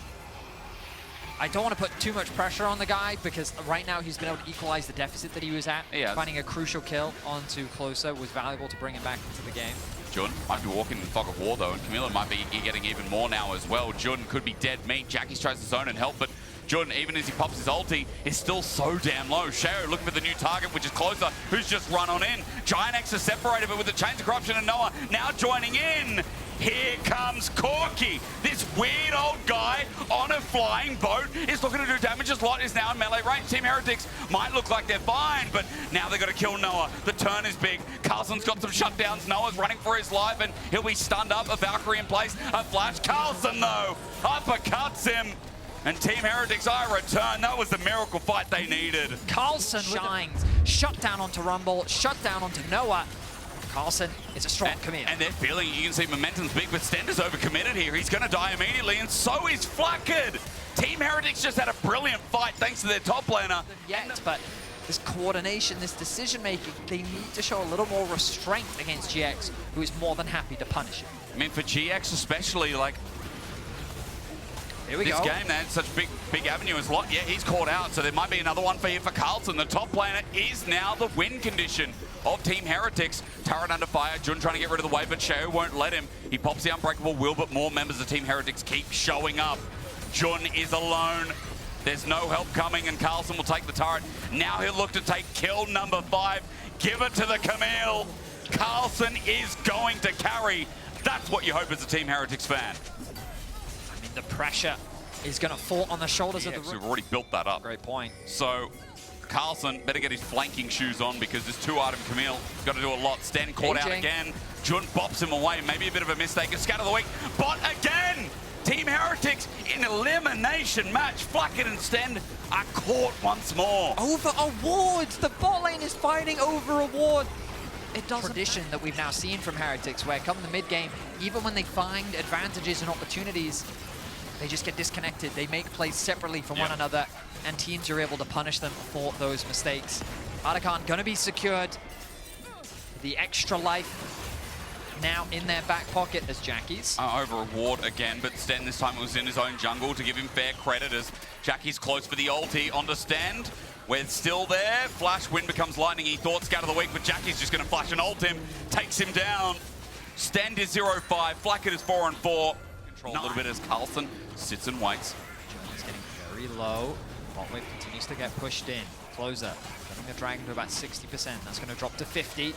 D: I don't want to put too much pressure on the guy because right now he's been able to equalize the deficit that he was at. Finding a crucial kill onto Closer was valuable to bring him back into the game.
E: Jun might be walking in the fog of war though, and Camilo might be getting even more now as well. Jun could be dead meat. Jackie tries to zone and help, but Jun, even as he pops his ulti, is still so damn low. Sheo looking for the new target, which is Closer, who's just run on in. GiantX is separated, but with the Chains of Corruption and Noah now joining in. Here comes Corky. This weird old guy on a flying boat is looking to do damage. His lot is now in melee range. Team Heretics might look like they're fine, but now they've got to kill Noah. The turn is big. Carlson's got some shutdowns. Noah's running for his life, and he'll be stunned up. A Valkyrie in place. A flash. Carlson, though, uppercuts him. And Team Heretics, I return. That was the miracle fight they needed.
D: Carlson shines. Shut down onto Rumble. Shut down onto Noah. Carlson is a strong commit.
E: And they're feeling, you can see momentum's big, but Stender's overcommitted here. He's going to die immediately, and so is Flacked. Team Heretics just had a brilliant fight thanks to their top laner.
D: Yet, but this coordination, this decision-making, they need to show a little more restraint against GX, who is more than happy to punish it.
E: I mean, for GX especially, like,
D: here we
E: this
D: go.
E: game, they had such big avenue as lot. Yeah, he's caught out, so there might be another one for here for Carlson. The top laner is now the win condition of Team Heretics. Turret under fire. Jun trying to get rid of the wave, but Sheo won't let him. He pops the unbreakable will, but more members of Team Heretics keep showing up. Jun is alone. There's no help coming, and Carlson will take the turret. Now he'll look to take kill number 5. Give it to the Camille. Carlson is going to carry. That's what you hope as a Team Heretics fan.
D: I mean, the pressure is going to fall on the shoulders of the
E: We've already built that up.
D: Great point.
E: So Carlson better get his flanking shoes on because this 2-item Camille has got to do a lot. Sten caught out again. Jun bops him away. Maybe a bit of a mistake. A scatter the week. Bot again! Team Heretics in elimination match. Flacket and Sten are caught once more.
D: Over awards! The bot lane is fighting over award. It doesn't tradition that we've now seen from Heretics, where come the mid game, even when they find advantages and opportunities, they just get disconnected. They make plays separately from one another, and teams are able to punish them for those mistakes. Artican gonna be secured. The extra life now in their back pocket as Jackie's.
E: Over a ward again, but Sten this time was in his own jungle to give him fair credit as Jackie's close for the ulti. On to Stand. We're still there. Flash, wind becomes lightning. He thought scatter the week, but Jackie's just going to flash and ult him. Takes him down. Stand is 0-5. Flacket is 4-4. Control a little bit as Carlson sits and waits.
D: He's getting very low. Bot wave continues to get pushed in. Closer. Getting the Dragon to about 60%. That's going to drop to 50.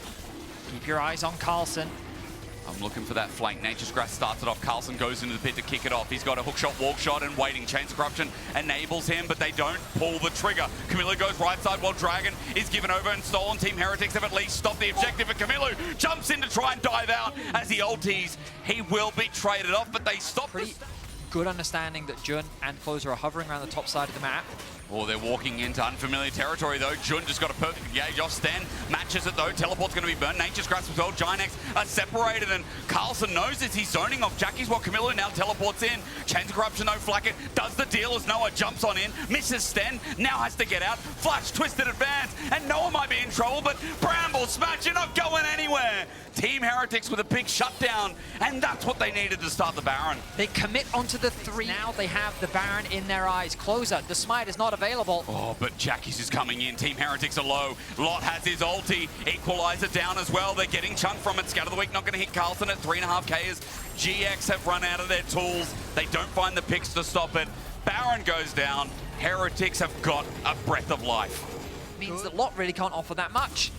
D: Keep your eyes on Carlson.
E: I'm looking for that flank. Nature's Grass starts it off. Carlson goes into the pit to kick it off. He's got a hook shot, walk shot, and waiting. Chains of Corruption enables him, but they don't pull the trigger. Camilo goes right side while Dragon is given over and stolen. Team Heretics have at least stopped the objective, but Camilo jumps in to try and dive out as he ulties. He will be traded off, but they stop
D: Pretty good understanding that Jun and Closer are hovering around the top side of the map.
E: Oh, they're walking into unfamiliar territory, though. Jun just got a perfect engage off Sten. Matches it, though. Teleport's going to be burned. Nature's Grasp as well. GiantX are separated, and Carlson knows this. He's zoning off Jackie's while Camilo now teleports in. Chains of Corruption, though. Flacket does the deal as Noah jumps on in. Misses Sten. Now has to get out. Flash, twisted advance, and Noah might be in trouble, but Bramble, Smash, you're not going anywhere. Team Heretics with a big shutdown, and that's what they needed to start the Baron.
D: They commit onto the 3. Now they have the Baron in their eyes. Closer, the smite is not available.
E: Oh, but Jackie's is coming in. Team Heretics are low. Lot has his ulti. Equalizer down as well. They're getting chunked from it. Scatter the week not going to hit Carlson at 3.5k as GX have run out of their tools. They don't find the picks to stop it. Baron goes down. Heretics have got a breath of life.
D: Means that Lot really can't offer that much.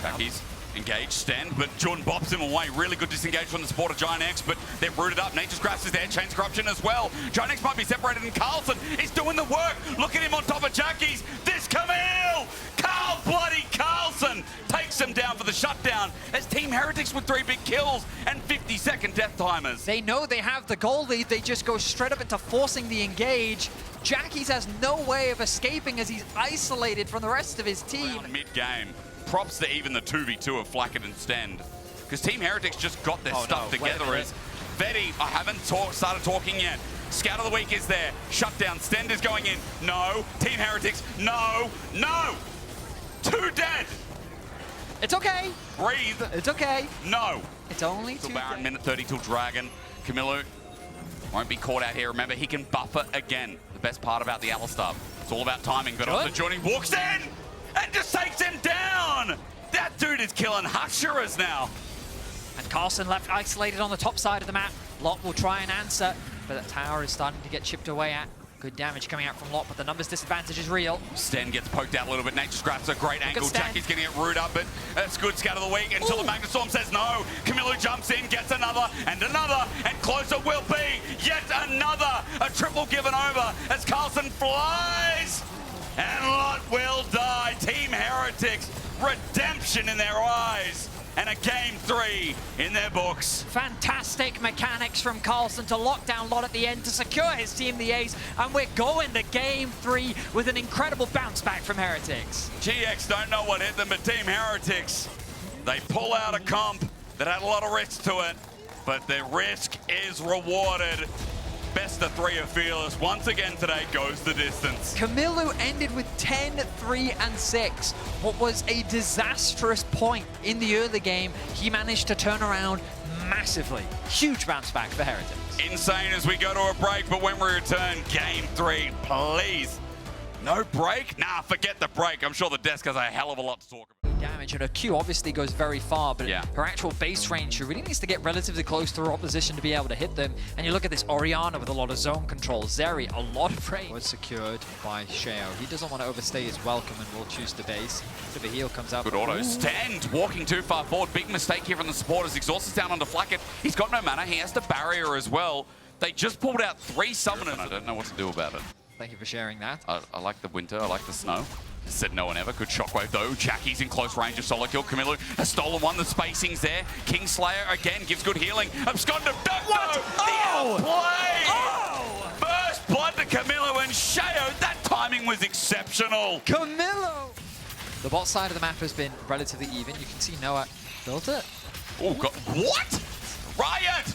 E: Jackie's engaged, Stand, but Jun bops him away. Really good disengage from the support of GiantX, but they're rooted up. Nature's Grasp is there, Chains of Corruption as well. GiantX might be separated, and Carlson is doing the work. Look at him on top of Jackie's. This Camille! Carl bloody Carlson takes him down for the shutdown as Team Heretics with 3 big kills and 50-second death timers.
D: They know they have the goal lead. They just go straight up into forcing the engage. Jackie's has no way of escaping as he's isolated from the rest of his team.
E: Mid-game. Props to even the 2v2 of Flacket and Stand, because Team Heretics just got their stuff together. As Vedi, I haven't started talking yet. Scout of the week is there. Shutdown. Stand is going in. No. Team Heretics. No. No. 2 dead.
D: It's okay.
E: Breathe.
D: It's okay.
E: No.
D: It's only 2
E: Baron,
D: dead.
E: minute 30 till Dragon. Camilo won't be caught out here. Remember, he can buffer again. The best part about the Alistar. It's all about timing, but also joining walks in and just takes him down. That dude is killing Hysterics now.
D: And Carlson left isolated on the top side of the map. Lot will try and answer, but that tower is starting to get chipped away at. Good damage coming out from Lot, but the numbers disadvantage is real.
E: Sten gets poked out a little bit. Nature's Grasp a great angle. Jackie's going to get rooted up, but that's good. Scatter the week until the Magnustorm says no. Camilo jumps in, gets another, and Closer will be yet another. A triple given over as Carlson flies. And Lot will die. Team Heretics, redemption in their eyes. And a game 3 in their books.
D: Fantastic mechanics from Carlson to lock down Lot at the end to secure his team the ace. And we're going to game 3 with an incredible bounce back from Heretics.
E: GX don't know what hit them, but Team Heretics, they pull out a comp that had a lot of risk to it, but the risk is rewarded. Best of 3 of Fearless once again today goes the distance.
D: Camilo ended with 10, 3, and 6. What was a disastrous point in the early game, he managed to turn around massively. Huge bounce back for Heretics.
E: Insane as we go to a break, but when we return, game 3, please. No break? Nah, forget the break. I'm sure the desk has a hell of a lot to talk about.
D: damage, and her Q obviously goes very far, but
E: Yeah.
D: her actual base range, she really needs to get relatively close to her opposition to be able to hit them. And you look at this Orianna with a lot of zone control, Zeri, a lot of range. Was secured by Sheo. He doesn't want to overstay his welcome and will choose to base. Bit of a heal comes out.
E: Good auto. Stand walking too far forward. Big mistake here from the supporters. Exhaust is down onto Flacket. He's got no mana. He has the barrier as well. They just pulled out 3 summoners. I don't know what to do about it.
D: Thank you for sharing that.
E: I like the winter. I like the snow. Said no one ever. Good shockwave though. Jackie's in close range of solo kill. Camilo has stolen one. The spacing's there. Kingslayer again gives good healing. Abscond of Duck. The outplay!
D: Oh!
E: First blood to Camilo and Sheo. That timing was exceptional.
D: Camilo! The bot side of the map has been relatively even. You can see Noah built it.
E: Oh god. What? Riot!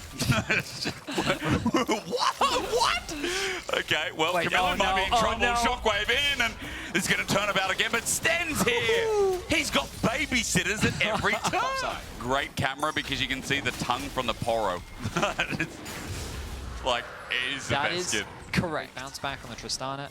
E: What? Okay, well, Camilo might be in trouble. Shockwave in, and it's going to turn about again, but Sten's here. He's got babysitters at every turn. Great camera because you can see the tongue from the poro. Like, it is the
D: That
E: best
D: is
E: kid.
D: correct. Bounce back on the Tristana.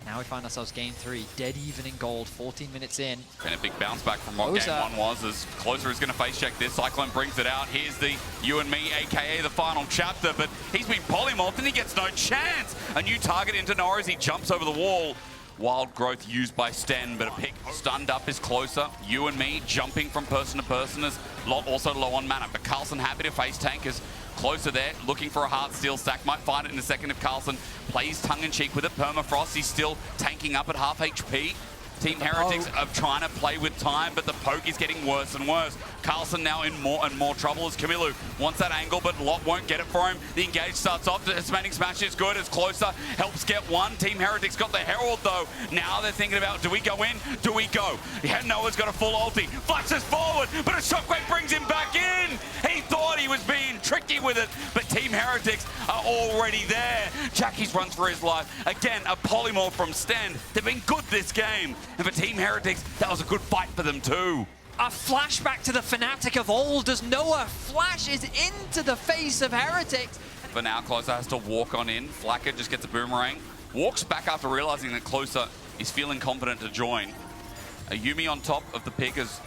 D: Now we find ourselves game 3, dead even in gold, 14 minutes in.
E: And a big bounce back from what game 1 was, as Closer is going to face check this. Cyclone brings it out. Here's the You and Me, aka the final chapter, but he's been polymorphed and he gets no chance. A new target into Noah as he jumps over the wall. Wild growth used by Sten, but a pick stunned up is Closer. You and Me jumping from person to person as Lot also low on mana, but Carlson happy to face tank as Closer there, looking for a hard steel stack. Might find it in a second if Carlson plays tongue-in-cheek with it. Permafrost, he's still tanking up at half HP. Team Heretics are trying to play with time, but the poke is getting worse and worse. Carlson now in more and more trouble as Camilo wants that angle, but Lot won't get it for him. The engage starts off. The Hispanic smash is good as Closer helps get one. Team Heretics got the Herald, though. Now they're thinking about, do we go in? Do we go? Yeah, Noah's got a full ulti. Flashes forward, but a shockwave brings him back in. He thought he was being tricky with it, but Team Heretics are already there. Jackie's runs for his life. Again, a polymorph from Sten. They've been good this game. And for Team Heretics, that was a good fight for them too.
D: A flashback to the Fnatic of old as Noah flashes into the face of Heretics.
E: For now, Closer has to walk on in. Flacker just gets a boomerang. Walks back after realizing that Closer is feeling confident to join. A Yuumi on top of the pick as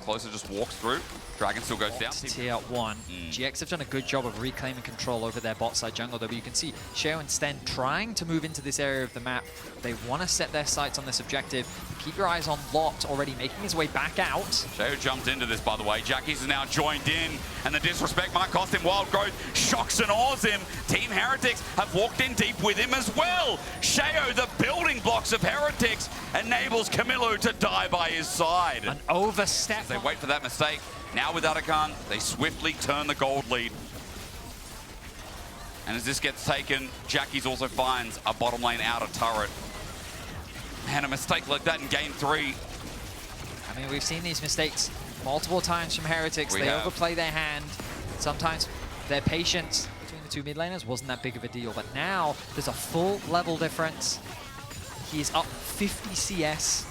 E: Closer just walks through. Dragon still goes down.
D: Tier 1. GX have done a good job of reclaiming control over their bot side jungle, though, but you can see Sheo and Sten trying to move into this area of the map. They want to set their sights on this objective. Keep your eyes on Lot, already making his way back out.
E: Sheo jumped into this, by the way. Jackie's is now joined in, and the disrespect might cost him wild growth. Shocks and awes him. Team Heretics have walked in deep with him as well. Sheo, the building blocks of Heretics, enables Camilo to die by his side.
D: An overstep.
E: They wait for that mistake. Now with Atakan, they swiftly turn the gold lead. And as this gets taken, Jackie's also finds a bottom lane outer turret. Man, a mistake like that in game 3.
D: I mean, we've seen these mistakes multiple times from Heretics. They overplay their hand. Sometimes their patience between the two mid laners wasn't that big of a deal. But now there's a full level difference. He's up 50 CS.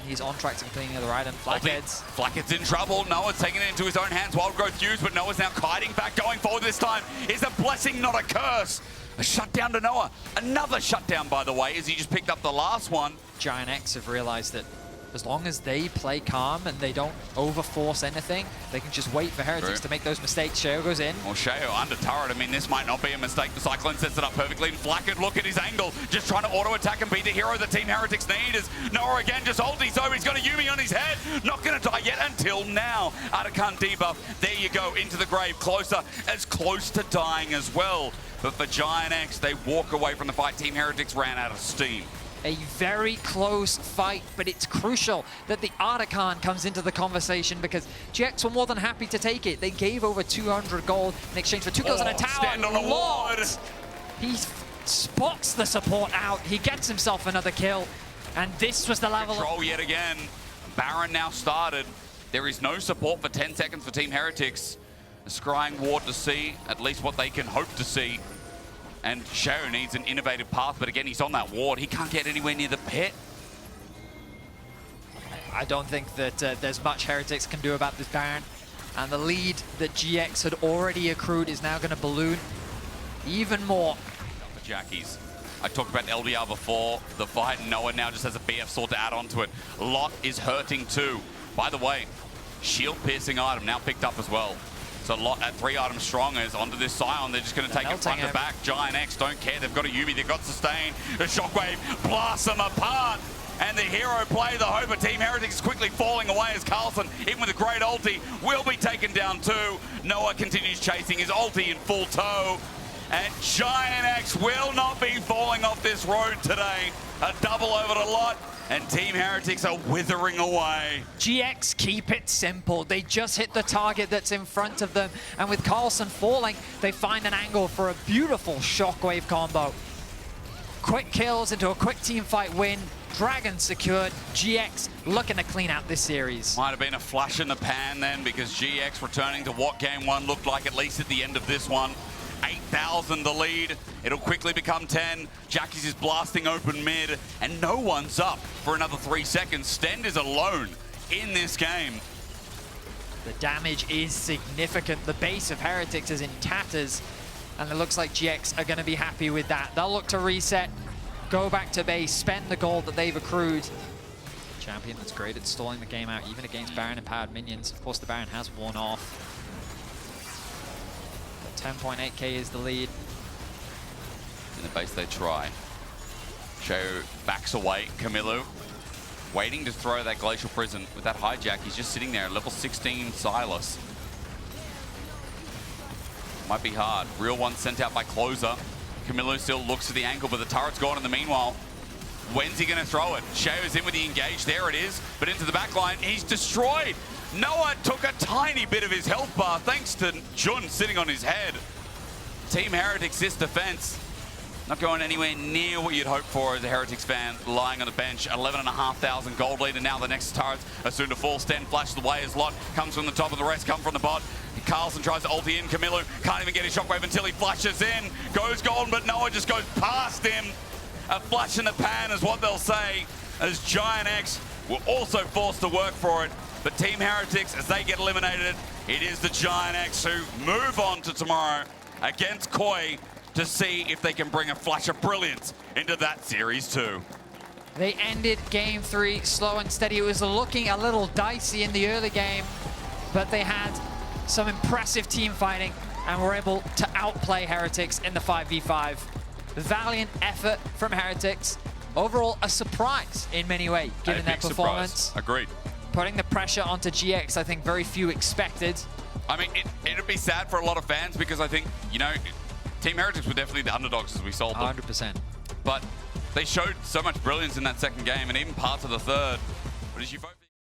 D: He's on track to completing the other item.
E: Flackhead's in trouble. Noah's taking it into his own hands. Wild growth used, but Noah's now kiting back, going forward this time. Is a blessing, not a curse. A shutdown to Noah. Another shutdown, by the way, as he just picked up the last one.
D: GiantX have realized that as long as they play calm and they don't overforce anything, they can just wait for Heretics to make those mistakes. Sheo goes in.
E: Well, Sheo under turret. I mean, this might not be a mistake. The Cyclone sets it up perfectly. And Flackett, look at his angle. Just trying to auto-attack and be the hero the Team Heretics need. As Noah again just ultis over. He's got a Yuumi on his head. Not going to die yet until now. Atakan debuff. There you go, into the grave. Closer, as close to dying as well. But for GiantX, they walk away from the fight. Team Heretics ran out of steam.
D: A very close fight, but it's crucial that the Artican comes into the conversation because GX were more than happy to take it. They gave over 200 gold in exchange for 2 kills and a tower.
E: Stand on a ward.
D: He spots the support out. He gets himself another kill. And this was the level
E: Control yet again. Baron now started. There is no support for 10 seconds for Team Heretics. A scrying ward to see, at least what they can hope to see. And Sheo needs an innovative path, but again, he's on that ward. He can't get anywhere near the pit.
D: I don't think that there's much Heretics can do about this Baron. And the lead that GX had already accrued is now going to balloon even more.
E: For Jackie's. I talked about LDR before. The fight, Noah now just has a BF sword to add on to it. Lot is hurting too. By the way, shield-piercing item now picked up as well. So at 3 items strong is onto this Scion. They're just going to take it front to back. GiantX don't care. They've got a Yuumi. They've got Sustain. The Shockwave blasts them apart. And the hero play, the hope of Team Heretics is quickly falling away as Carlson, even with a great ulti, will be taken down too. Noah continues chasing his ulti in full tow. And GiantX will not be falling off this road today. A double over to Lot. And Team Heretics are withering away.
D: GX keep it simple. They just hit the target that's in front of them. And with Carlson falling, they find an angle for a beautiful Shockwave combo. Quick kills into a quick team fight win. Dragon secured. GX looking to clean out this series.
E: Might have been a flash in the pan then, because GX returning to what game 1 looked like, at least at the end of this one. 8,000 the lead. It'll quickly become 10. Jackie's is blasting open mid, and no one's up for another 3 seconds. Stend is alone in this game.
D: The damage is significant. The base of Heretics is in tatters, and it looks like GX are going to be happy with that. They'll look to reset, go back to base, spend the gold that they've accrued. Champion that's great at stalling the game out, even against Baron and powered minions. Of course, the Baron has worn off. 10.8k is the lead.
E: In the base they try. Show backs away. Camilo waiting to throw that Glacial Prison with that hijack. He's just sitting there at level 16 Silas. Might be hard. Real one sent out by Closer. Camilo still looks for the angle, but the turret's gone in the meanwhile. When's he going to throw it? Shao's in with the engage. There it is. But into the back line, he's destroyed. Noah took a tiny bit of his health bar thanks to Jun sitting on his head. Team Heretics, this defense, not going anywhere near what you'd hope for as a Heretics fan, lying on the bench. 11,500 gold lead, and now the next turrets are soon to fall. Sten flashes away as Lot comes from the top, of the rest come from the bot. Carlson tries to ulti in. Camilo can't even get his shockwave until he flashes in. Goes golden, but Noah just goes past him. A flash in the pan is what they'll say, as GiantX were also forced to work for it. But Team Heretics, as they get eliminated, it is the GiantX who move on to tomorrow against Koi to see if they can bring a flash of brilliance into that series too.
D: They ended game 3 slow and steady. It was looking a little dicey in the early game, but they had some impressive team fighting and were able to outplay Heretics in the 5v5. Valiant effort from Heretics. Overall, a surprise in many ways, given their performance.
E: Surprise. Agreed.
D: Putting the pressure onto GX, I think very few expected.
E: I mean, it'd be sad for a lot of fans because I think, you know, Team Heretics were definitely the underdogs as we sold them.
D: 100%.
E: But they showed so much brilliance in that second game and even parts of the third. But as you vote